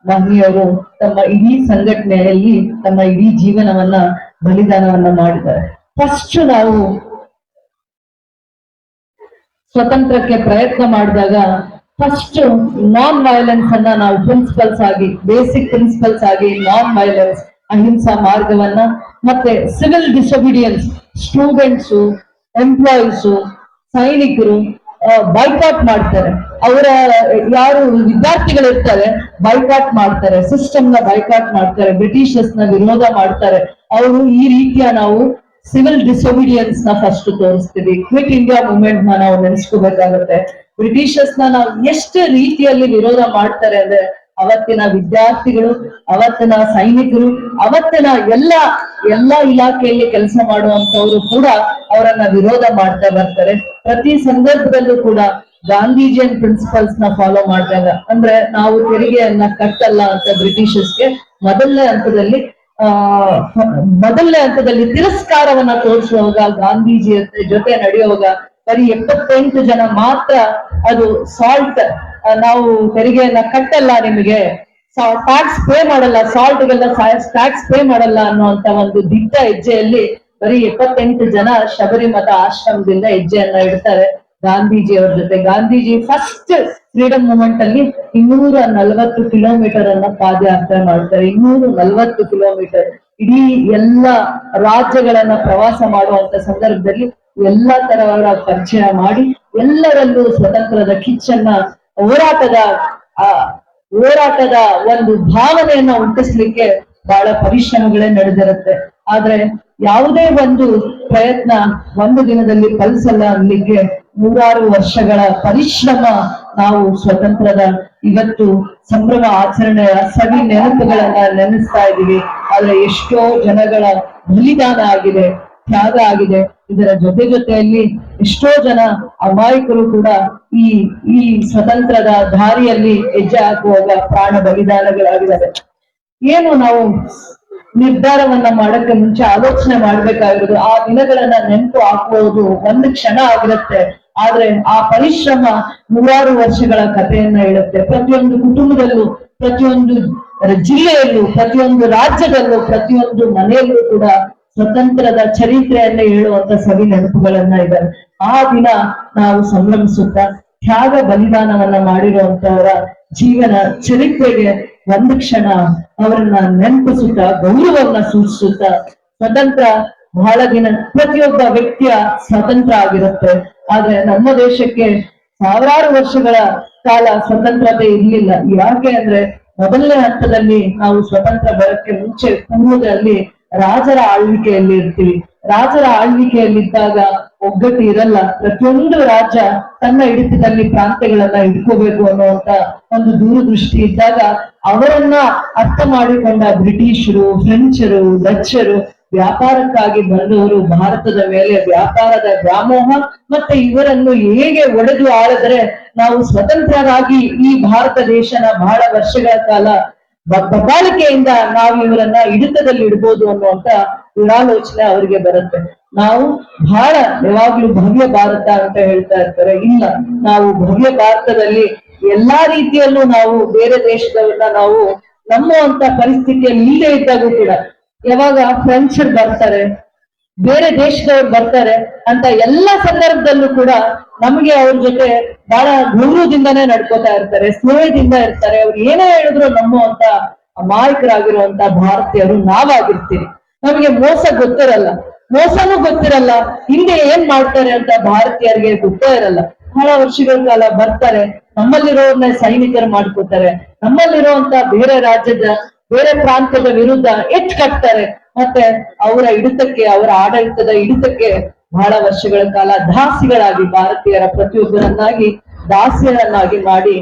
ಮಹನೀಯರು ತಮ್ಮ ಇಡೀ ಸಂಘಟನೆಯಲ್ಲಿ ತಮ್ಮ ಇಡೀ ಜೀವನವನ್ನ ಬಲಿದಾನವನ್ನ ಮಾಡಿದ್ದಾರೆ. ಫಸ್ಟ್ ನಾವು ಸ್ವತಂತ್ರಕ್ಕೆ ಪ್ರಯತ್ನ ಮಾಡಿದಾಗ ಫಸ್ಟ್ ನಾನ್ ವೈಲೆನ್ಸ್ ಅನ್ನ ನಾವು ಪ್ರಿನ್ಸಿಪಲ್ಸ್ ಆಗಿ, ಬೇಸಿಕ್ ಪ್ರಿನ್ಸಿಪಲ್ಸ್ ಆಗಿ ನಾನ್ ವೈಲೆನ್ಸ್, ಅಹಿಂಸಾ ಮಾರ್ಗವನ್ನ, ಮತ್ತೆ ಸಿವಿಲ್ ಡಿಸೊಬಿಡಿಯನ್ಸ್, ಸ್ಟೂಡೆಂಟ್ಸು, ಎಂಪ್ಲಾಯೀಸು, ಸೈನಿಕರು ಬೈಕಾಟ್ ಮಾಡ್ತಾರೆ. ಅವರ ಯಾರು ವಿದ್ಯಾರ್ಥಿಗಳಿರ್ತಾರೆ ಬೈಕಾಟ್ ಮಾಡ್ತಾರೆ, ಸಿಸ್ಟಮ್ ನ ಬೈಕಾಟ್ ಮಾಡ್ತಾರೆ, ಬ್ರಿಟಿಷರ್ಸ್ ನ ವಿರೋಧ ಮಾಡ್ತಾರೆ. ಅವರು ಈ ರೀತಿಯ ನಾವು ಸಿವಿಲ್ ಡಿಸೊಬಿಡಿಯನ್ಸ್ ನ ಫಸ್ಟ್ ತೋರಿಸ್ತೀವಿ. ಕ್ವಿಟ್ ಇಂಡಿಯಾ ಮೂವ್ಮೆಂಟ್ ನ ನಾವು ನೆನೆಸ್ಕೋಬೇಕಾಗತ್ತೆ. ಬ್ರಿಟಿಷರ್ಸ್ ನ ನಾವು ಎಷ್ಟು ರೀತಿಯಲ್ಲಿ ವಿರೋಧ ಮಾಡ್ತಾರೆ ಅಂದ್ರೆ ಅವತ್ತಿನ ವಿದ್ಯಾರ್ಥಿಗಳು, ಅವತ್ತಿನ ಸೈನಿಕರು, ಅವತ್ತಿನ ಎಲ್ಲ ಇಲಾಖೆಯಲ್ಲಿ ಕೆಲಸ ಮಾಡುವಂತವ್ರು ಕೂಡ ಅವರನ್ನ ವಿರೋಧ ಮಾಡ್ತಾ ಬರ್ತಾರೆ. ಪ್ರತಿ ಸಂದರ್ಭದಲ್ಲೂ ಕೂಡ ಗಾಂಧೀಜಿಯನ್ ಪ್ರಿನ್ಸಿಪಲ್ಸ್ ನ ಫಾಲೋ ಮಾಡಿದಾಗ, ಅಂದ್ರೆ ನಾವು ತೆರಿಗೆಯನ್ನ ಕಟ್ಟಲ್ಲ ಅಂತ ಬ್ರಿಟಿಷರ್ಸ್ಗೆ ಮೊದಲನೇ ಹಂತದಲ್ಲಿ ತಿರಸ್ಕಾರವನ್ನ ತೋರಿಸುವಾಗ, ಗಾಂಧೀಜಿ ಜೊತೆ ನಡೆಯುವಾಗ ಬರೀ 78 ಜನ ಮಾತ್ರ ಅದು ಸಾಲ್ಟ್, ನಾವು ತೆರಿಗೆಯನ್ನ ಕಟ್ಟಲ್ಲ, ನಿಮಗೆ ಟ್ಯಾಕ್ಸ್ ಪೇ ಮಾಡಲ್ಲ, ಸಾಲ್ಟ್ಗೆಲ್ಲ ಟ್ಯಾಕ್ಸ್ ಪೇ ಮಾಡಲ್ಲ ಅನ್ನುವಂತ ಒಂದು ದಿಟ್ಟ ಹೆಜ್ಜೆಯಲ್ಲಿ ಬರೀ 78 ಜನ ಶಬರಿಮಠ ಆಶ್ರಮದಿಂದ ಹೆಜ್ಜೆಯನ್ನ ಇಡ್ತಾರೆ ಗಾಂಧೀಜಿ ಅವ್ರ ಜೊತೆ. ಗಾಂಧೀಜಿ ಫಸ್ಟ್ ಫ್ರೀಡಮ್ ಮೂವ್ಮೆಂಟ್ ಅಲ್ಲಿ 240 ಕಿಲೋಮೀಟರ್ ಅನ್ನ ಪಾದಯಾತ್ರೆ ಮಾಡ್ತಾರೆ. 240 ಕಿಲೋಮೀಟರ್ ಇಡೀ ಎಲ್ಲ ರಾಜ್ಯಗಳನ್ನ ಪ್ರವಾಸ ಮಾಡುವಂತ ಸಂದರ್ಭದಲ್ಲಿ ಎಲ್ಲಾ ತರವರ ಪರಿಚಯ ಮಾಡಿ ಎಲ್ಲರಲ್ಲೂ ಸ್ವತಂತ್ರದ ಕಿಚ್ಚನ್ನ, ಹೋರಾಟದ ಒಂದು ಭಾವನೆಯನ್ನ ಹುಟ್ಟಿಸ್ಲಿಕ್ಕೆ ಬಹಳ ಪರಿಶ್ರಮಗಳೇ ನಡೆದಿರುತ್ತೆ. ಆದ್ರೆ ಯಾವುದೇ ಒಂದು ಪ್ರಯತ್ನ ಒಂದು ದಿನದಲ್ಲಿ ಫಲಿಸಲ್ಲ ಅನ್ಲಿಕ್ಕೆ 100 ವರ್ಷಗಳ ಪರಿಶ್ರಮ. ನಾವು ಸ್ವತಂತ್ರದ ಇವತ್ತು ಸಂಭ್ರಮ ಆಚರಣೆಯ ಸವಿ ನೆನಪುಗಳನ್ನ ನೆನೆಸ್ತಾ ಇದ್ದೀವಿ. ಆದ್ರೆ ಎಷ್ಟೋ ಜನಗಳ ಬಲಿದಾನ ಆಗಿದೆ, ತ್ಯಾಗ ಆಗಿದೆ. ಇದರ ಜೊತೆಯಲ್ಲಿ ಎಷ್ಟೋ ಜನ ಅಮಾಯಕರು ಕೂಡ ಈ ಸ್ವತಂತ್ರದ ದಾರಿಯಲ್ಲಿ ಹೆಜ್ಜೆ ಹಾಕುವಾಗ ಪ್ರಾಣ ಬಲಿದಾನಗಳಾಗಿದ್ದಾರೆ. ಏನು ನಾವು ನಿರ್ಧಾರವನ್ನ ಮಾಡಕ್ಕೆ ಮುಂಚೆ ಆಲೋಚನೆ ಮಾಡ್ಬೇಕಾಗಿರೋದು, ಆ ದಿನಗಳನ್ನ ನೆನಪು ಹಾಕುವುದು ಒಂದು ಕ್ಷಣ ಆಗಿರುತ್ತೆ, ಆದ್ರೆ ಆ ಪರಿಶ್ರಮ 100 ವರ್ಷಗಳ ಕಥೆಯನ್ನ ಹೇಳುತ್ತೆ. ಪ್ರತಿಯೊಂದು ಕುಟುಂಬದಲ್ಲೂ, ಪ್ರತಿಯೊಂದು ಜಿಲ್ಲೆಯಲ್ಲೂ, ಪ್ರತಿಯೊಂದು ರಾಜ್ಯದಲ್ಲೂ, ಪ್ರತಿಯೊಂದು ಮನೆಯಲ್ಲೂ ಕೂಡ ಸ್ವತಂತ್ರದ ಚರಿತ್ರೆಯನ್ನ ಹೇಳುವಂತ ಸವಿ ನೆನಪುಗಳನ್ನ ಇದ್ದಾರೆ. ಆ ದಿನ ನಾವು ಸಂಭ್ರಮಿಸುತ್ತಾ ತ್ಯಾಗ ಬಲಿದಾನವನ್ನ ಮಾಡಿರುವಂತವರ ಜೀವನ ಚರಿತ್ರೆಗೆ ಒಂದು ಕ್ಷಣ ಅವರನ್ನ ನೆನಪಿಸುತ್ತಾ, ಗೌರವವನ್ನ ಸೂಚಿಸುತ್ತಾ, ಸ್ವತಂತ್ರ ಬಹಳ ದಿನ ಪ್ರತಿಯೊಬ್ಬ ವ್ಯಕ್ತಿಯ ಸ್ವತಂತ್ರ ಆಗಿರುತ್ತೆ. ಆದ್ರೆ ನಮ್ಮ ದೇಶಕ್ಕೆ ಸಾವಿರಾರು ವರ್ಷಗಳ ಕಾಲ ಸ್ವತಂತ್ರತೆ ಇರ್ಲಿಲ್ಲ. ಯಾಕೆ ಅಂದ್ರೆ ಮೊದಲನೇ ಹಂತದಲ್ಲಿ ನಾವು ಸ್ವತಂತ್ರ ಬರಕ್ಕೆ ಮುಂಚೆ ಪೂರ್ವದಲ್ಲಿ ರಾಜರ ಆಳ್ವಿಕೆಯಲ್ಲಿ ಇರ್ತೀವಿ. ರಾಜರ ಆಳ್ವಿಕೆಯಲ್ಲಿದ್ದಾಗ ಒಗ್ಗಟ್ಟು ಇರಲ್ಲ. ಪ್ರತಿಯೊಂದು ರಾಜ್ಯ ತನ್ನ ಹಿಡಿತದಲ್ಲಿ ಪ್ರಾಂತ್ಯಗಳನ್ನ ಇಟ್ಕೋಬೇಕು ಅನ್ನುವಂತ ಒಂದು ದೂರದೃಷ್ಟಿ ಇದ್ದಾಗ ಅವರನ್ನ ಅರ್ಥ ಮಾಡಿಕೊಂಡ ಬ್ರಿಟಿಷರು, ಫ್ರೆಂಚರು, ಡಚ್ಚರು ವ್ಯಾಪಾರಕ್ಕಾಗಿ ಬಂದವರು ಭಾರತದ ಮೇಲೆ ವ್ಯಾಪಾರದ ವ್ಯಾಮೋಹ ಮತ್ತೆ ಇವರನ್ನು ಹೇಗೆ ಒಡೆದು ಆಳಿದ್ರೆ ನಾವು ಸ್ವತಂತ್ರರಾಗಿ ಈ ಭಾರತ ದೇಶನ ಬಹಳ ವರ್ಷಗಳ ಕಾಲ ದಬ್ಬಾಳಿಕೆಯಿಂದ ನಾವು ಇವರನ್ನ ಹಿಡಿತದಲ್ಲಿ ಇಡ್ಬೋದು ಅನ್ನುವಂತ ದುರಾಲೋಚನೆ ಅವರಿಗೆ ಬರುತ್ತೆ. ನಾವು ಬಹಳ ಯಾವಾಗ್ಲೂ ಭವ್ಯ ಭಾರತ ಅಂತ ಹೇಳ್ತಾ ಇರ್ತಾರೆ. ಇಲ್ಲ, ನಾವು ಭವ್ಯ ಭಾರತದಲ್ಲಿ ಎಲ್ಲಾ ರೀತಿಯಲ್ಲೂ ನಾವು ಬೇರೆ ದೇಶದವ್ರನ್ನ ನಾವು ನಂಬುವಂತ ಪರಿಸ್ಥಿತಿಯಲ್ಲಿ ಇಲ್ಲದೆ ಇದ್ದಾಗೂ ಕೂಡ ಯಾವಾಗ ಫ್ರೆಂಚರ್ ಬರ್ತಾರೆ, ಬೇರೆ ದೇಶದವ್ರು ಬರ್ತಾರೆ ಅಂತ ಎಲ್ಲಾ ಸಂದರ್ಭದಲ್ಲೂ ಕೂಡ ನಮ್ಗೆ ಅವ್ರ ಜೊತೆ ಬಹಳ ಗೌರವದಿಂದಾನೇ ನಡ್ಕೋತಾ ಇರ್ತಾರೆ, ಸ್ನೇಹದಿಂದ ಇರ್ತಾರೆ. ಅವ್ರು ಏನೇ ಹೇಳಿದ್ರು ನಂಬುವಂತ ಅಮಾಯಕರಾಗಿರುವಂತ ಭಾರತೀಯರು ನಾವಾಗಿರ್ತೀವಿ. ನಮಗೆ ಮೋಸ ಗೊತ್ತಿರಲ್ಲ, ಮೋಸನೂ ಗೊತ್ತಿರಲ್ಲ, ಹಿಂದೆ ಏನ್ ಮಾಡ್ತಾರೆ ಅಂತ ಭಾರತೀಯರಿಗೆ ಗೊತ್ತೇ ಇರಲ್ಲ. ಬಹಳ ವರ್ಷಗಳ ಕಾಲ ಬರ್ತಾರೆ, ನಮ್ಮಲ್ಲಿರೋರ್ನ ಸೈನಿಕರು ಮಾಡ್ಕೋತಾರೆ, ನಮ್ಮಲ್ಲಿರುವಂತ ಬೇರೆ ರಾಜ್ಯದ ಬೇರೆ ಪ್ರಾಂತ್ಯದ ವಿರುದ್ಧ ಕಟ್ತಾರೆ. ಮತ್ತೆ ಅವರ ಹಿಡಿತಕ್ಕೆ, ಅವರ ಆಡಳಿತದ ಹಿಡಿತಕ್ಕೆ ಬಹಳ ವರ್ಷಗಳ ಕಾಲ ದಾಸಿಗಳಾಗಿ ಭಾರತೀಯರ ಪ್ರತಿಯೊಬ್ಬರನ್ನಾಗಿ ದಾಸಿಯರನ್ನಾಗಿ ಮಾಡಿ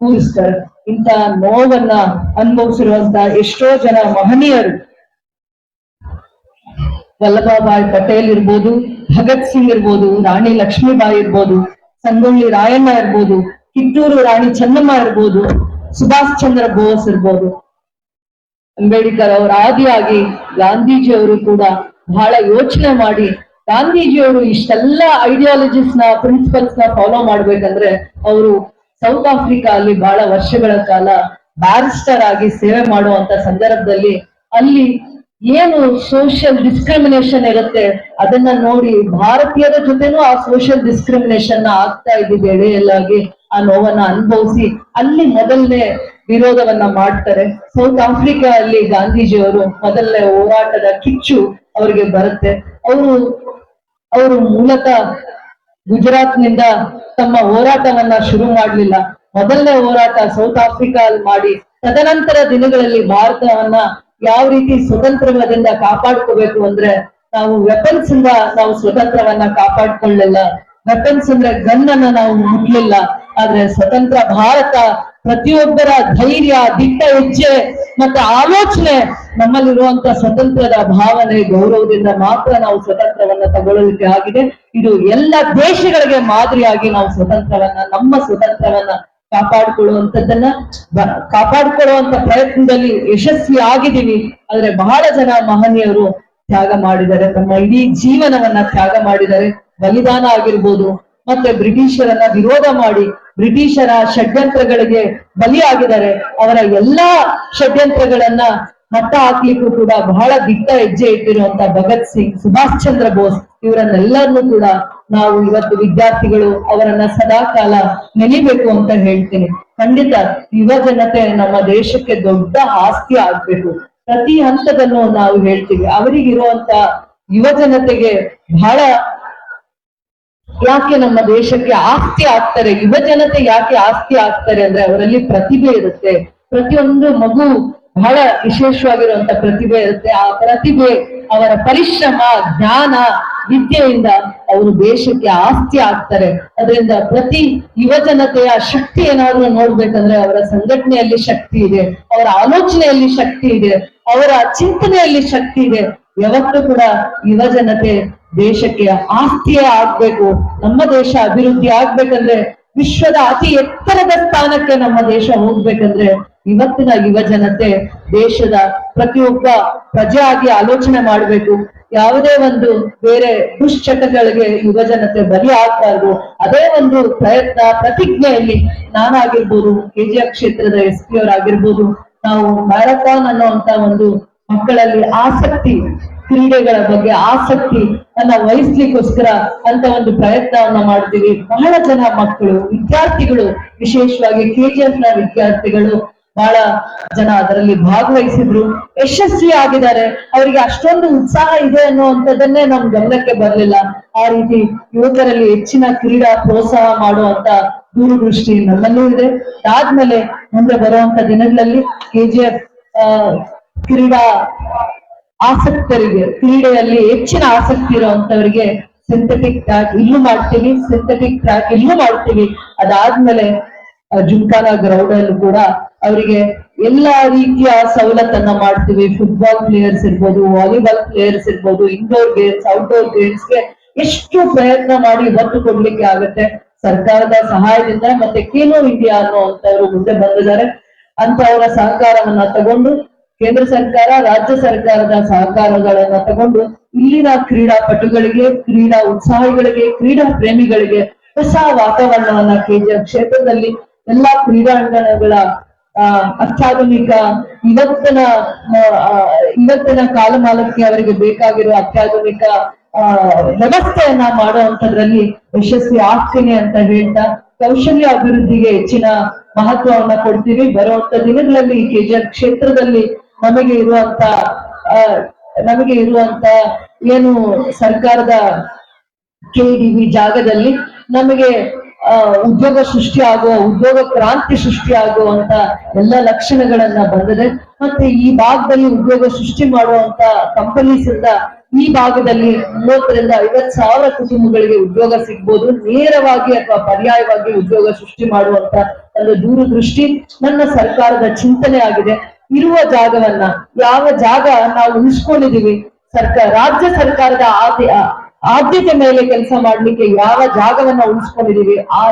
ಕೂರಿಸ್ತಾರೆ. ಇಂಥ ನೋವನ್ನ ಅನುಭವಿಸಿರುವಂತ ಎಷ್ಟೋ ಜನ ಮಹನೀಯರು, ವಲ್ಲಭಭಾಯ್ ಪಟೇಲ್ ಇರ್ಬೋದು, ಭಗತ್ ಸಿಂಗ್ ಇರ್ಬೋದು, ರಾಣಿ ಲಕ್ಷ್ಮೀಬಾಯಿ ಇರ್ಬೋದು, ಸಂಗೊಳ್ಳಿ ರಾಯಣ್ಣ ಇರ್ಬೋದು, ಕಿತ್ತೂರು ರಾಣಿ ಚೆನ್ನಮ್ಮ ಇರ್ಬೋದು, ಸುಭಾಷ್ ಚಂದ್ರ ಬೋಸ್ ಇರ್ಬೋದು, ಅಂಬೇಡ್ಕರ್ ಅವರ ಆದಿಯಾಗಿ ಗಾಂಧೀಜಿಯವರು ಕೂಡ ಬಹಳ ಯೋಚನೆ ಮಾಡಿ, ಗಾಂಧೀಜಿಯವರು ಇಷ್ಟೆಲ್ಲ ಐಡಿಯಾಲಜೀಸ್ ನ ಪ್ರಿನ್ಸಿಪಲ್ಸ್ ನ ಫಾಲೋ ಮಾಡ್ಬೇಕಂದ್ರೆ ಅವರು ಸೌತ್ ಆಫ್ರಿಕಾ ಅಲ್ಲಿ ಬಹಳ ವರ್ಷಗಳ ಕಾಲ ಬ್ಯಾರಿಸ್ಟರ್ ಆಗಿ ಸೇವೆ ಮಾಡುವಂತ ಸಂದರ್ಭದಲ್ಲಿ ಅಲ್ಲಿ ಏನು ಸೋಷಿಯಲ್ ಡಿಸ್ಕ್ರಿಮಿನೇಷನ್ ಇರುತ್ತೆ ಅದನ್ನ ನೋಡಿ ಭಾರತೀಯರ ಜೊತೆನೂ ಆ ಸೋಷಿಯಲ್ ಡಿಸ್ಕ್ರಿಮಿನೇಷನ್ ಆಗ್ತಾ ಇದ್ದಿದ್ದು ಎಡೆಯಲ್ಲಾಗಿ ಆ ನೋವನ್ನ ಅನುಭವಿಸಿ ಅಲ್ಲಿ ಮೊದಲನೇ ವಿರೋಧವನ್ನ ಮಾಡ್ತಾರೆ. ಸೌತ್ ಆಫ್ರಿಕಾ ಅಲ್ಲಿ ಗಾಂಧೀಜಿಯವರು ಮೊದಲನೇ ಹೋರಾಟದ ಕಿಚ್ಚು ಅವರಿಗೆ ಬರುತ್ತೆ. ಅವರು ಮೂಲತಃ ಗುಜರಾತ್ ನಿಂದ ತಮ್ಮ ಹೋರಾಟವನ್ನ ಶುರು ಮಾಡ್ಲಿಲ್ಲ. ಮೊದಲನೇ ಹೋರಾಟ ಸೌತ್ ಆಫ್ರಿಕಾ ಅಲ್ಲಿ ಮಾಡಿ ತದನಂತರ ದಿನಗಳಲ್ಲಿ ಭಾರತವನ್ನ ಯಾವ ರೀತಿ ಸ್ವತಂತ್ರದಿಂದ ಕಾಪಾಡ್ಕೋಬೇಕು ಅಂದ್ರೆ ನಾವು ವೆಪನ್ಸ್ ಇಂದ ನಾವು ಸ್ವತಂತ್ರವನ್ನ ಕಾಪಾಡ್ಕೊಳ್ಳಿಲ್ಲ. ವೆಪನ್ಸ್ ಅಂದ್ರೆ ಗನ್ ಅನ್ನ ನಾವು ಮುಟ್ಲಿಲ್ಲ. ಆದ್ರೆ ಸ್ವತಂತ್ರ ಭಾರತ ಪ್ರತಿಯೊಬ್ಬರ ಧೈರ್ಯ, ದಿಟ್ಟ ಹೆಜ್ಜೆ ಮತ್ತೆ ಆಲೋಚನೆ, ನಮ್ಮಲ್ಲಿರುವಂತ ಸ್ವತಂತ್ರದ ಭಾವನೆ, ಗೌರವದಿಂದ ಮಾತ್ರ ನಾವು ಸ್ವತಂತ್ರವನ್ನ ತಗೊಳ್ಳಲಿಕ್ಕೆ ಆಗಿದೆ. ಇದು ಎಲ್ಲ ದೇಶಗಳಿಗೆ ಮಾದರಿಯಾಗಿ ನಾವು ನಮ್ಮ ಸ್ವತಂತ್ರವನ್ನ ಕಾಪಾಡ್ಕೊಳ್ಳುವಂತ ಪ್ರಯತ್ನದಲ್ಲಿ ಯಶಸ್ವಿ ಆಗಿದ್ದೀವಿ. ಆದ್ರೆ ಬಹಳ ಜನ ಮಹನೀಯರು ತ್ಯಾಗ ಮಾಡಿದ್ದಾರೆ, ತಮ್ಮ ಇಡೀ ಜೀವನವನ್ನ ತ್ಯಾಗ ಮಾಡಿದ್ದಾರೆ. ಬಲಿದಾನ ಆಗಿರ್ಬೋದು, ಮತ್ತೆ ಬ್ರಿಟಿಷರನ್ನ ವಿರೋಧ ಮಾಡಿ ಬ್ರಿಟಿಷರ ಷಡ್ಯಂತ್ರಗಳಿಗೆ ಬಲಿಯಾಗಿದ್ದಾರೆ. ಅವರ ಎಲ್ಲಾ ಷಡ್ಯಂತ್ರಗಳನ್ನ ಮಟ್ಟ ಹಾಕ್ಲಿಕ್ಕೂ ಕೂಡ ಬಹಳ ದಿಟ್ಟ ಹೆಜ್ಜೆ ಇಟ್ಟಿರುವಂತ ಭಗತ್ ಸಿಂಗ್, ಸುಭಾಷ್ ಚಂದ್ರ ಬೋಸ್ ಇವರನ್ನೆಲ್ಲರನ್ನೂ ಕೂಡ ನಾವು ಇವತ್ತು ವಿದ್ಯಾರ್ಥಿಗಳು ಅವರನ್ನ ಸದಾ ಕಾಲ ನೆನಿಬೇಕು ಅಂತ ಹೇಳ್ತೀನಿ. ಖಂಡಿತ ಯುವ ಜನತೆ ನಮ್ಮ ದೇಶಕ್ಕೆ ದೊಡ್ಡ ಆಸ್ತಿ ಆಗ್ಬೇಕು. ಪ್ರತಿ ಹಂತದಲ್ಲೂ ನಾವು ಹೇಳ್ತೀವಿ ಅವರಿಗಿರುವಂತ ಯುವ ಜನತೆಗೆ ಬಹಳ ಯಾಕೆ ನಮ್ಮ ದೇಶಕ್ಕೆ ಆಸ್ತಿ ಆಗ್ತಾರೆ, ಯುವ ಜನತೆ ಯಾಕೆ ಆಸ್ತಿ ಆಗ್ತಾರೆ ಅಂದ್ರೆ ಅವರಲ್ಲಿ ಪ್ರತಿಭೆ ಇರುತ್ತೆ. ಪ್ರತಿಯೊಂದು ಮಗು ಬಹಳ ವಿಶೇಷವಾಗಿರುವಂತ ಪ್ರತಿಭೆ ಇರುತ್ತೆ. ಆ ಪ್ರತಿಭೆ, ಅವರ ಪರಿಶ್ರಮ, ಜ್ಞಾನ, ವಿದ್ಯೆಯಿಂದ ಅವರು ದೇಶಕ್ಕೆ ಆಸ್ತಿ ಆಗ್ತಾರೆ. ಅದರಿಂದ ಪ್ರತಿ ಯುವ ಜನತೆಯ ಶಕ್ತಿ ಏನಾದ್ರೂ ನೋಡ್ಬೇಕಂದ್ರೆ ಅವರ ಸಂಘಟನೆಯಲ್ಲಿ ಶಕ್ತಿ ಇದೆ, ಅವರ ಆಲೋಚನೆಯಲ್ಲಿ ಶಕ್ತಿ ಇದೆ, ಅವರ ಚಿಂತನೆಯಲ್ಲಿ ಶಕ್ತಿ ಇದೆ. ಯಾವತ್ತೂ ಕೂಡ ಯುವ ಜನತೆ ದೇಶಕ್ಕೆ ಆಸ್ತಿಯೇ ಆಗ್ಬೇಕು. ನಮ್ಮ ದೇಶ ಅಭಿವೃದ್ಧಿ ಆಗ್ಬೇಕಂದ್ರೆ, ವಿಶ್ವದ ಅತಿ ಎತ್ತರದ ಸ್ಥಾನಕ್ಕೆ ನಮ್ಮ ದೇಶ ಹೋಗ್ಬೇಕಂದ್ರೆ ಇವತ್ತಿನ ಯುವ ಜನತೆ ದೇಶದ ಪ್ರತಿಯೊಬ್ಬ ಪ್ರಜೆ ಆಗಿ ಆಲೋಚನೆ ಮಾಡ್ಬೇಕು. ಯಾವುದೇ ಒಂದು ಬೇರೆ ದುಶ್ಚಟಗಳಿಗೆ ಯುವ ಜನತೆ ಬಲಿ ಆಗ್ಬಾರ್ದು. ಅದೇ ಒಂದು ಪ್ರಯತ್ನ, ಪ್ರತಿಜ್ಞೆಯಲ್ಲಿ ನಾನಾಗಿರ್ಬೋದು, KGF ಕ್ಷೇತ್ರದ SP ಅವರಾಗಿರ್ಬೋದು, ನಾವು ಮ್ಯಾರಥಾನ್ ಅನ್ನುವಂತ ಒಂದು ಮಕ್ಕಳಲ್ಲಿ ಆಸಕ್ತಿ, ಕ್ರೀಡೆಗಳ ಬಗ್ಗೆ ಆಸಕ್ತಿ ಅನ್ನ ವಹಿಸ್ಲಿಕ್ಕೋಸ್ಕರ ಅಂತ ಒಂದು ಪ್ರಯತ್ನವನ್ನ ಮಾಡ್ತೀವಿ. ಬಹಳ ಜನ ಮಕ್ಕಳು, ವಿದ್ಯಾರ್ಥಿಗಳು, ವಿಶೇಷವಾಗಿ KGF ನ ವಿದ್ಯಾರ್ಥಿಗಳು ಬಹಳ ಜನ ಅದರಲ್ಲಿ ಭಾಗವಹಿಸಿದ್ರು, ಯಶಸ್ವಿ ಆಗಿದ್ದಾರೆ. ಅವರಿಗೆ ಅಷ್ಟೊಂದು ಉತ್ಸಾಹ ಇದೆ ಅನ್ನುವಂಥದ್ದನ್ನೇ ನಮ್ ಗಮನಕ್ಕೆ ಬರ್ಲಿಲ್ಲ. ಆ ರೀತಿ ಯುವಕರಲ್ಲಿ ಹೆಚ್ಚಿನ ಕ್ರೀಡಾ ಪ್ರೋತ್ಸಾಹ ಮಾಡುವಂತ ದೂರದೃಷ್ಟಿ ನಮ್ಮಲ್ಲೂ ಇದೆ. ಅದಾದ್ಮೇಲೆ ಮುಂದೆ ಬರುವಂತ ದಿನಗಳಲ್ಲಿ KGF ಕ್ರೀಡಾ ಆಸಕ್ತರಿಗೆ, ಕ್ರೀಡೆಯಲ್ಲಿ ಹೆಚ್ಚಿನ ಆಸಕ್ತಿ ಇರುವಂತವರಿಗೆ ಸಿಂಥೆಟಿಕ್ ಟ್ರ್ಯಾಕ್ ಇಲ್ಲೂ ಮಾಡ್ತೀವಿ, ಸಿಂಥೆಟಿಕ್ ಟ್ರ್ಯಾಕ್ ಇಲ್ಲೂ ಮಾಡ್ತೀವಿ. ಅದಾದ್ಮೇಲೆ ಜುಮ್ಖಾನ ಗ್ರೌಂಡ್ ಅಲ್ಲೂ ಕೂಡ ಅವರಿಗೆ ಎಲ್ಲಾ ರೀತಿಯ ಸವಲತ್ತನ್ನ ಮಾಡ್ತೀವಿ. ಫುಟ್ಬಾಲ್ ಪ್ಲೇಯರ್ಸ್ ಇರ್ಬೋದು, ವಾಲಿಬಾಲ್ ಪ್ಲೇಯರ್ಸ್ ಇರ್ಬೋದು, ಇಂಡೋರ್ ಗೇಮ್ಸ್, ಔಟ್ಡೋರ್ ಗೇಮ್ಸ್ಗೆ ಎಷ್ಟು ಪ್ರಯತ್ನ ಮಾಡಿ ಒತ್ತು ಕೊಡ್ಲಿಕ್ಕೆ ಆಗುತ್ತೆ. ಸರ್ಕಾರದ ಸಹಾಯದಿಂದ ಮತ್ತೆ ಖೇಲೋ ಇಂಡಿಯಾ ಅನ್ನುವಂಥವ್ರು ಮುಂದೆ ಬಂದಿದ್ದಾರೆ. ಅಂತವರ ಸಹಕಾರವನ್ನ ತಗೊಂಡು ಕೇಂದ್ರ ಸರ್ಕಾರ, ರಾಜ್ಯ ಸರ್ಕಾರದ ಸಹಕಾರಗಳನ್ನ ತಗೊಂಡು ಇಲ್ಲಿನ ಕ್ರೀಡಾಪಟುಗಳಿಗೆ, ಕ್ರೀಡಾ ಉತ್ಸಾಹಿಗಳಿಗೆ, ಕ್ರೀಡಾ ಪ್ರೇಮಿಗಳಿಗೆ ಹೊಸ ವಾತಾವರಣವನ್ನ KGF ಕ್ಷೇತ್ರದಲ್ಲಿ ಎಲ್ಲಾ ಕ್ರೀಡಾಂಗಣಗಳ ಅತ್ಯಾಧುನಿಕ ಇವತ್ತಿನ ಕಾಲಮಾನಕ್ಕೆ ಅವರಿಗೆ ಬೇಕಾಗಿರುವ ಅತ್ಯಾಧುನಿಕ ವ್ಯವಸ್ಥೆಯನ್ನ ಮಾಡುವಂತದ್ರಲ್ಲಿ ಯಶಸ್ವಿ ಆಗ್ತೀನಿ ಅಂತ ಹೇಳ್ತಾ, ಕೌಶಲ್ಯ ಅಭಿವೃದ್ಧಿಗೆ ಹೆಚ್ಚಿನ ಮಹತ್ವವನ್ನ ಕೊಡ್ತೀವಿ. ಬರುವಂತ ದಿನಗಳಲ್ಲಿ KGF ಕ್ಷೇತ್ರದಲ್ಲಿ ನಮಗೆ ಇರುವಂತ ಏನು ಸರ್ಕಾರದ KDB ಜಾಗದಲ್ಲಿ ನಮಗೆ ಉದ್ಯೋಗ ಸೃಷ್ಟಿ ಆಗುವ, ಉದ್ಯೋಗ ಕ್ರಾಂತಿ ಸೃಷ್ಟಿ ಆಗುವಂತ ಎಲ್ಲ ಲಕ್ಷಣಗಳನ್ನ ಬಂದಿದೆ. ಮತ್ತೆ ಈ ಭಾಗದಲ್ಲಿ ಉದ್ಯೋಗ ಸೃಷ್ಟಿ ಮಾಡುವಂತ ಕಂಪನೀಸ್ ಇಂದ ಈ ಭಾಗದಲ್ಲಿ 30,000 ರಿಂದ 50,000 ಕುಟುಂಬಗಳಿಗೆ ಉದ್ಯೋಗ ಸಿಗ್ಬೋದು. ನೇರವಾಗಿ ಅಥವಾ ಪರ್ಯಾಯವಾಗಿ ಉದ್ಯೋಗ ಸೃಷ್ಟಿ ಮಾಡುವಂತ ಒಂದು ದೂರದೃಷ್ಟಿ ನನ್ನ ಸರ್ಕಾರದ ಚಿಂತನೆ ಆಗಿದೆ. ಇರುವ ಜಾಗವನ್ನ, ಯಾವ ಜಾಗ ನಾವು ಉಳಿಸ್ಕೊಂಡಿದೀವಿ, ರಾಜ್ಯ ಸರ್ಕಾರದ ಆದ್ಯತೆ ಮೇಲೆ ಕೆಲಸ ಮಾಡ್ಲಿಕ್ಕೆ ಯಾವ ಜಾಗವನ್ನ ಉಳಿಸ್ಕೊಂಡಿದೀವಿ, ಆ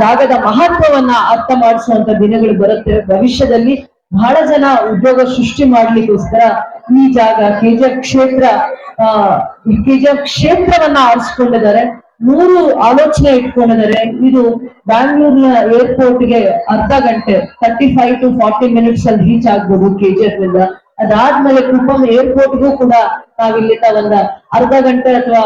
ಜಾಗದ ಮಹತ್ವವನ್ನ ಅರ್ಥ ಮಾಡಿಸುವಂತ ದಿನಗಳು ಬರುತ್ತೆ. ಭವಿಷ್ಯದಲ್ಲಿ ಬಹಳ ಜನ ಉದ್ಯೋಗ ಸೃಷ್ಟಿ ಮಾಡ್ಲಿಕ್ಕೋಸ್ಕರ ಈ ಜಾಗ KGF ಕ್ಷೇತ್ರವನ್ನ ಆರಿಸ್ಕೊಂಡಿದ್ದಾರೆ. 3 ಆಲೋಚನೆ ಇಟ್ಕೊಂಡಿದ್ದಾರೆ. ಇದು ಬ್ಯಾಂಗ್ಳೂರ್ನ ಏರ್ಪೋರ್ಟ್ಗೆ ಅರ್ಧ ಗಂಟೆ 35 to 40 minutes ಅಲ್ಲಿ ರೀಚ್ ಆಗ್ಬೋದು KGF ಇಂದ. ಅದಾದ್ಮೇಲೆ ಕುಪ್ಪಂ ಏರ್ಪೋರ್ಟ್ಗೂ ಕೂಡ ನಾವಿಲ್ಲಿಂದ ಒಂದ ಅರ್ಧ ಗಂಟೆ ಅಥವಾ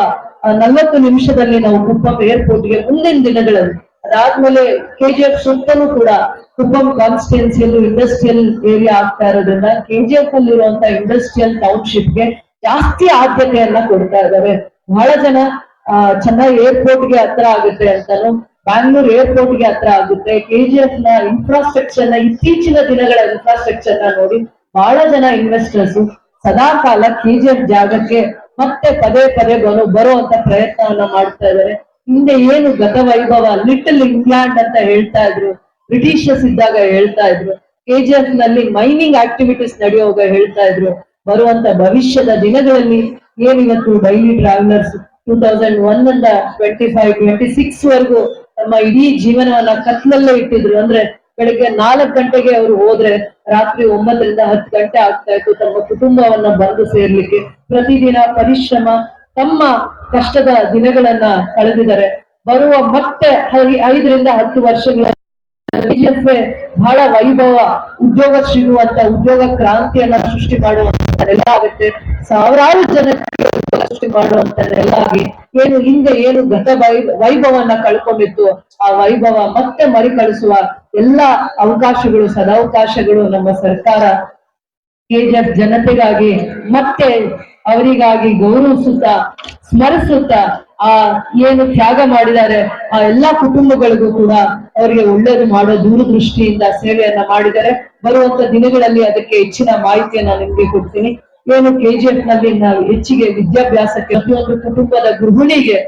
40 ನಿಮಿಷದಲ್ಲಿ ನಾವು ಕುಪ್ಪಂ ಏರ್ಪೋರ್ಟ್ಗೆ ಮುಂದಿನ ದಿನಗಳಲ್ಲಿ. ಅದಾದ್ಮೇಲೆ KGF ಸುತ್ತಲೂ ಕೂಡ ಕುಪ್ಪಂ ಕಾನ್ಸ್ಟಿಟ್ಯೂನ್ಸಿಯಲ್ಲೂ ಇಂಡಸ್ಟ್ರಿಯಲ್ ಏರಿಯಾ ಆಗ್ತಾ ಇರೋದ್ರಿಂದ KGF ಅಲ್ಲಿರುವಂತ ಇಂಡಸ್ಟ್ರಿಯಲ್ ಟೌನ್ಶಿಪ್ಗೆ ಜಾಸ್ತಿ ಆದ್ಯತೆಯನ್ನ ಕೊಡ್ತಾ ಇದ್ದಾರೆ. ಬಹಳ ಜನ ಚೆನ್ನೈ ಏರ್ಪೋರ್ಟ್ಗೆ ಹತ್ರ ಆಗುತ್ತೆ ಅಂತಾನು, ಬ್ಯಾಂಗ್ಳೂರ್ ಏರ್ಪೋರ್ಟ್ಗೆ ಹತ್ರ ಆಗುತ್ತೆ. KGF ನ ಇನ್ಫ್ರಾಸ್ಟ್ರಕ್ಚರ್ ನ ಇತ್ತೀಚಿನ ದಿನಗಳ ಇನ್ಫ್ರಾಸ್ಟ್ರಕ್ಚರ್ ನ ನೋಡಿ ಬಹಳ ಜನ ಇನ್ವೆಸ್ಟರ್ಸ್ ಸದಾ ಕಾಲ KGF ಜಾಗಕ್ಕೆ ಮತ್ತೆ ಪದೇ ಬರುವಂತ ಪ್ರಯತ್ನವನ್ನ ಮಾಡ್ತಾ ಇದ್ದಾರೆ. ಹಿಂದೆ ಏನು ಗತ ವೈಭವ, ಲಿಟಲ್ ಇಂಗ್ಲೆಂಡ್ ಅಂತ ಹೇಳ್ತಾ ಇದ್ರು, ಬ್ರಿಟಿಷರ್ಸ್ ಇದ್ದಾಗ ಹೇಳ್ತಾ ಇದ್ರು. KGF ನಲ್ಲಿ ಮೈನಿಂಗ್ ಆಕ್ಟಿವಿಟೀಸ್ ನಡೆಯುವಾಗ ಹೇಳ್ತಾ ಇದ್ರು. ಬರುವಂತ ಭವಿಷ್ಯದ ದಿನಗಳಲ್ಲಿ ಏನಿವತ್ತು ಡೈಲಿ ಟ್ರಾವೆಲರ್ಸ್ 2001 ಇಂದ 25-26 ವರೆಗೂ ತಮ್ಮ ಇಡೀ ಜೀವನವನ್ನ ಕತ್ಲಲ್ಲೇ ಇಟ್ಟಿದ್ರು. ಅಂದ್ರೆ ಬೆಳಿಗ್ಗೆ 4 ಗಂಟೆಗೆ ಅವರು ಹೋದ್ರೆ ರಾತ್ರಿ 9 ರಿಂದ 10 ಗಂಟೆ ಆಗ್ತಾ ಇತ್ತು ತಮ್ಮ ಕುಟುಂಬವನ್ನ ಬಂದು ಸೇರ್ಲಿಕ್ಕೆ. ಪ್ರತಿದಿನ ಪರಿಶ್ರಮ, ತಮ್ಮ ಕಷ್ಟದ ದಿನಗಳನ್ನ ಕಳೆದಿದ್ದಾರೆ. ಬರುವ ಮತ್ತೆ 5 ರಿಂದ 10 ವರ್ಷಗಳ KGF ಬಹಳ ವೈಭವ, ಉದ್ಯೋಗ ಸಿಗುವಂತ, ಉದ್ಯೋಗ ಕ್ರಾಂತಿಯನ್ನ ಸೃಷ್ಟಿ ಮಾಡುವಂತದೆಲ್ಲ ಆಗುತ್ತೆ. ಸಾವಿರಾರು ಜನಕ್ಕೆ ಉದ್ಯೋಗ ಸೃಷ್ಟಿ ಮಾಡುವಂತದೆಲ್ಲ ಆಗಿ ಏನು ಹಿಂದೆ ಏನು ಗತ ವೈಭವನ್ನ ಕಳ್ಕೊಂಡಿತ್ತು, ಆ ವೈಭವ ಮತ್ತೆ ಮರುಕಳಿಸುವ ಎಲ್ಲಾ ಅವಕಾಶಗಳು, ಸದಾವಕಾಶಗಳು ನಮ್ಮ ಸರ್ಕಾರ KGF ಜನತೆಗಾಗಿ ಮತ್ತೆ ಅವರಿಗಾಗಿ ಗೌರವಿಸುತ್ತಾ, ಸ್ಮರಿಸುತ್ತಾ, ಆ ಏನು ತ್ಯಾಗ ಮಾಡಿದ್ದಾರೆ ಆ ಎಲ್ಲಾ ಕುಟುಂಬಗಳಿಗೂ ಕೂಡ ಅವರಿಗೆ ಒಳ್ಳೇದು ಮಾಡೋ ದೂರದೃಷ್ಟಿಯಿಂದ ಸೇವೆಯನ್ನ ಮಾಡಿದ್ದಾರೆ. ಬರುವಂತ ದಿನಗಳಲ್ಲಿ ಅದಕ್ಕೆ ಹೆಚ್ಚಿನ ಮಾಹಿತಿಯನ್ನ ನಿಮ್ಗೆ ಕೊಡ್ತೀನಿ. ಏನು KGF ನಲ್ಲಿ ನಾವು ಹೆಚ್ಚಿಗೆ ವಿದ್ಯಾಭ್ಯಾಸಕ್ಕೆ, ಪ್ರತಿಯೊಂದು ಕುಟುಂಬದ ಗೃಹಿಣಿಗೆ,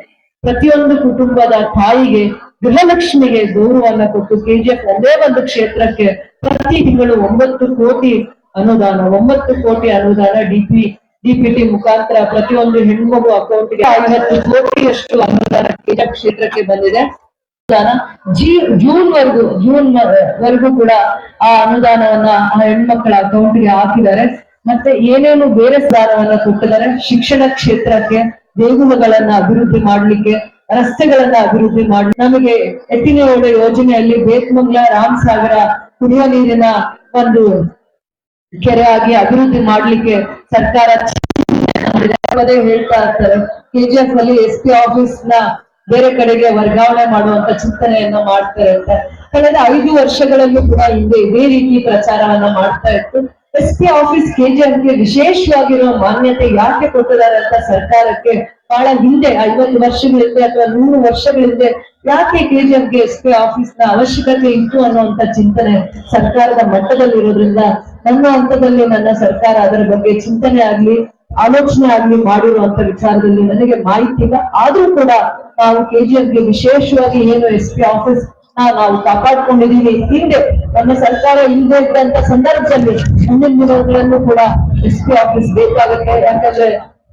ಪ್ರತಿಯೊಂದು ಕುಟುಂಬದ ತಾಯಿಗೆ, ಗೃಹಲಕ್ಷ್ಮಿಗೆ ಗೌರವವನ್ನ ಕೊಟ್ಟು KGF ಒಂದೇ ಒಂದು ಕ್ಷೇತ್ರಕ್ಕೆ ಪ್ರತಿ ತಿಂಗಳು 9 ಕೋಟಿ ಅನುದಾನ DPT ಮುಖಾಂತರ ಪ್ರತಿಯೊಂದು ಹೆಣ್ಮಗು ಅಕೌಂಟ್ಗೆ 50 ಕೋಟಿಯಷ್ಟು ಅನುದಾನ KGF ಕ್ಷೇತ್ರಕ್ಕೆ ಬಂದಿದೆ. ಜೂನ್ ವರೆಗೂ ಕೂಡ ಆ ಅನುದಾನವನ್ನ ಆ ಹೆಣ್ಮಕ್ಳ ಅಕೌಂಟ್ಗೆ ಹಾಕಿದ್ದಾರೆ. ಮತ್ತೆ ಏನೇನು ಬೇರೆ ಸ್ಥಾನವನ್ನ ಕೊಟ್ಟಿದ್ದಾರೆ. ಶಿಕ್ಷಣ ಕ್ಷೇತ್ರಕ್ಕೆ, ದೇಗುಲಗಳನ್ನ ಅಭಿವೃದ್ಧಿ ಮಾಡ್ಲಿಕ್ಕೆ, ರಸ್ತೆಗಳನ್ನ ಅಭಿವೃದ್ಧಿ ಮಾಡಿ, ನಮಗೆ ಎತ್ತಿನಹೊಳೆ ಯೋಜನೆಯಲ್ಲಿ ಬೇತ್ಮಂಗ್ಲ, ರಾಮಸಾಗರ ಕುಡಿಯುವ ನೀರಿನ ಒಂದು ಕೆರೆಯಾಗಿ ಅಭಿವೃದ್ಧಿ ಮಾಡ್ಲಿಕ್ಕೆ ಸರ್ಕಾರ ಪದೇ ಹೇಳ್ತಾ ಇರ್ತಾರೆ. KGF ಅಲ್ಲಿ SP ಆಫೀಸ್ ನ ಬೇರೆ ಕಡೆಗೆ ವರ್ಗಾವಣೆ ಮಾಡುವಂತ ಚಿಂತನೆಯನ್ನ ಮಾಡ್ತಾರೆ ಅಂತ. ಕಳೆದ 5 ವರ್ಷಗಳಲ್ಲೂ ಕೂಡ ಹಿಂದೆ ಇದೇ ರೀತಿ ಪ್ರಚಾರವನ್ನ ಮಾಡ್ತಾ ಇತ್ತು. SP ಆಫೀಸ್ KGF ಗೆ ವಿಶೇಷವಾಗಿರುವ ಮಾನ್ಯತೆ ಯಾಕೆ ಕೊಟ್ಟಿದ್ದಾರೆ ಅಂತ ಸರ್ಕಾರಕ್ಕೆ ಬಹಳ ಹಿಂದೆ 50 ವರ್ಷಗಳಿಂದ ಅಥವಾ 100 ವರ್ಷಗಳಿಂದ ಯಾಕೆ KGF ಗೆ SP ಆಫೀಸ್ ನ ಅವಶ್ಯಕತೆ ಇತ್ತು ಅನ್ನುವಂತ ಚಿಂತನೆ ಸರ್ಕಾರದ ಮಟ್ಟದಲ್ಲಿ ಇರೋದ್ರಿಂದ ನನ್ನ ಹಂತದಲ್ಲಿ ನನ್ನ ಸರ್ಕಾರ ಅದರ ಬಗ್ಗೆ ಚಿಂತನೆ ಆಗ್ಲಿ, ಆಲೋಚನೆ ಆಗ್ಲಿ ಮಾಡಿರುವಂತ ವಿಚಾರದಲ್ಲಿ ನನಗೆ ಮಾಹಿತಿ ಇಲ್ಲ. ಆದ್ರೂ ಕೂಡ ನಾವು KGF ಗೆ ವಿಶೇಷವಾಗಿ ಏನು SP ಆಫೀಸ್ ನಾವು ಕಾಪಾಡ್ಕೊಂಡಿದೀವಿ. ಹಿಂದೆ ನಮ್ಮ ಸರ್ಕಾರ ಇಲ್ಲದೆ ಇದ್ದಂತ ಸಂದರ್ಭದಲ್ಲಿ ಮುಂದಿನ ದಿನಗಳಲ್ಲೂ ಕೂಡ SP ಆಫೀಸ್ ಬೇಕಾಗುತ್ತೆ. ಯಾಕಂದ್ರೆ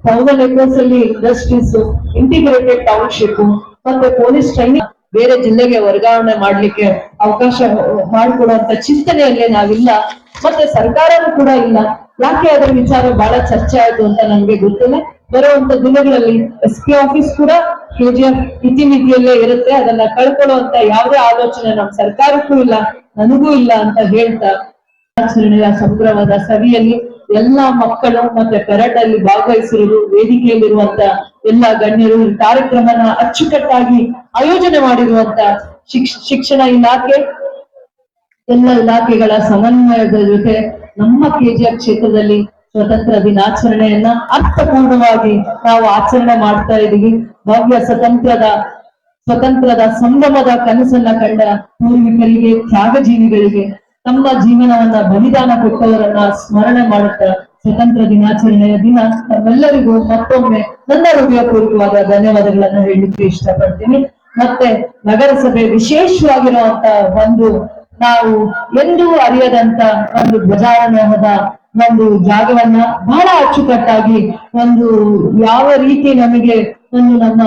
1000 acres ಅಲ್ಲಿ ಇಂಡಸ್ಟ್ರೀಸ್, ಇಂಟಿಗ್ರೇಟೆಡ್ ಟೌನ್ಶಿಪ್ ಮತ್ತೆ ಪೊಲೀಸ್ ಟ್ರೈನಿಂಗ್ ಬೇರೆ ಜಿಲ್ಲೆಗೆ ವರ್ಗಾವಣೆ ಮಾಡ್ಲಿಕ್ಕೆ ಅವಕಾಶ ಮಾಡಿಕೊಡುವಂತ ಚಿಂತನೆಯಲ್ಲೇ ನಾವಿಲ್ಲ, ಮತ್ತೆ ಸರ್ಕಾರನೂ ಕೂಡ ಇಲ್ಲ. ಯಾಕೆ ಅದರ ವಿಚಾರ ಬಹಳ ಚರ್ಚೆ ಆಯ್ತು ಅಂತ ನಮ್ಗೆ ಗೊತ್ತಿಲ್ಲ. ಬರುವಂತ ದಿನಗಳಲ್ಲಿ SP ಆಫೀಸ್ ಕೂಡ KGF ಇತಿಮಿತಿಯಲ್ಲೇ ಇರುತ್ತೆ. ಅದನ್ನ ಕಳ್ಕೊಳ್ಳುವಂತ ಯಾವುದೇ ಆಲೋಚನೆ ನಮ್ಮ ಸರ್ಕಾರಕ್ಕೂ ಇಲ್ಲ, ನನಗೂ ಇಲ್ಲ ಅಂತ ಹೇಳ್ತಾ, ಆಚರಣೆಯ ಸಂಭ್ರಮದ ಸವಿಯಲ್ಲಿ ಎಲ್ಲಾ ಮಕ್ಕಳು ಮತ್ತೆ ಪೆರೇಡ್ ಅಲ್ಲಿ ಭಾಗವಹಿಸಿರುವುದು, ವೇದಿಕೆಯಲ್ಲಿರುವಂತ ಎಲ್ಲ ಗಣ್ಯರು, ಈ ಕಾರ್ಯಕ್ರಮನ ಅಚ್ಚುಕಟ್ಟಾಗಿ ಆಯೋಜನೆ ಮಾಡಿರುವಂತ ಶಿಕ್ಷಣ ಇಲಾಖೆ, ಎಲ್ಲ ಇಲಾಖೆಗಳ ಸಮನ್ವಯದ ಜೊತೆ ನಮ್ಮ KGF ಕ್ಷೇತ್ರದಲ್ಲಿ ಸ್ವತಂತ್ರ ದಿನಾಚರಣೆಯನ್ನ ಅರ್ಥಪೂರ್ಣವಾಗಿ ನಾವು ಆಚರಣೆ ಮಾಡ್ತಾ ಇದ್ದೀವಿ. ಭವ್ಯ ಸ್ವತಂತ್ರದ ಸಂಭ್ರಮದ ಕನಸನ್ನ ಕಂಡ ಪೂರ್ವಿಕರಿಗೆ, ತ್ಯಾಗಜೀವಿಗಳಿಗೆ, ತಮ್ಮ ಜೀವನವನ್ನ ಬಲಿದಾನ ಕೊಟ್ಟವರನ್ನ ಸ್ಮರಣೆ ಮಾಡುತ್ತಾ ಸ್ವತಂತ್ರ ದಿನಾಚರಣೆಯ ದಿನ ನಮ್ಮೆಲ್ಲರಿಗೂ ಮತ್ತೊಮ್ಮೆ ನನ್ನ ಹೃದಯಪೂರ್ವಕವಾದ ಧನ್ಯವಾದಗಳನ್ನ ಹೇಳಲಿಕ್ಕೆ ಇಷ್ಟಪಡ್ತೀನಿ. ಮತ್ತೆ ನಗರಸಭೆ ವಿಶೇಷವಾಗಿರುವಂತ ಒಂದು, ನಾವು ಎಂದೂ ಅರಿಯದಂತ ಒಂದು ಧ್ವಜಾರೋಹಣದ ಒಂದು ಜಾಗವನ್ನ ಬಹಳ ಅಚ್ಚುಕಟ್ಟಾಗಿ, ಒಂದು ಯಾವ ರೀತಿ ನಮಗೆ ಒಂದು ನಮ್ಮ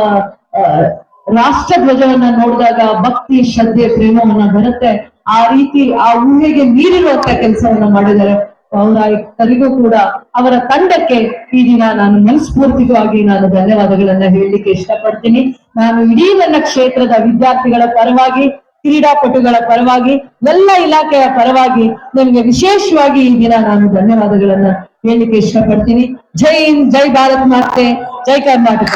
ರಾಷ್ಟ್ರ ಧ್ವಜವನ್ನ ನೋಡಿದಾಗ ಭಕ್ತಿ, ಶ್ರದ್ಧೆ, ಪ್ರೇಮವನ್ನ ಬರುತ್ತೆ, ಆ ರೀತಿ ಆ ಊಹೆಗೆ ಮೀರಿರುವಂತ ಕೆಲಸವನ್ನ ಮಾಡಿದ್ದಾರೆ. ಅವರಿಗೂ ಕೂಡ, ಅವರ ತಂಡಕ್ಕೆ ಈ ದಿನ ನಾನು ಮನಸ್ಫೂರ್ತಿಕವಾಗಿ ನಾನು ಧನ್ಯವಾದಗಳನ್ನ ಹೇಳಲಿಕ್ಕೆ ಇಷ್ಟಪಡ್ತೀನಿ. ನಾನು ಇಡೀ ನನ್ನ ಕ್ಷೇತ್ರದ ವಿದ್ಯಾರ್ಥಿಗಳ ಪರವಾಗಿ, ಕ್ರೀಡಾಪಟುಗಳ ಪರವಾಗಿ, ಎಲ್ಲ ಇಲಾಖೆಯ ಪರವಾಗಿ ನಿಮಗೆ ವಿಶೇಷವಾಗಿ ಈ ದಿನ ನಾನು ಧನ್ಯವಾದಗಳನ್ನ ಹೇಳಲಿಕ್ಕೆ ಇಷ್ಟಪಡ್ತೀನಿ. ಜೈ ಹಿಂದ್, ಜೈ ಭಾರತ್ ಮಾತೆ, ಜೈ ಕರ್ನಾಟಕ.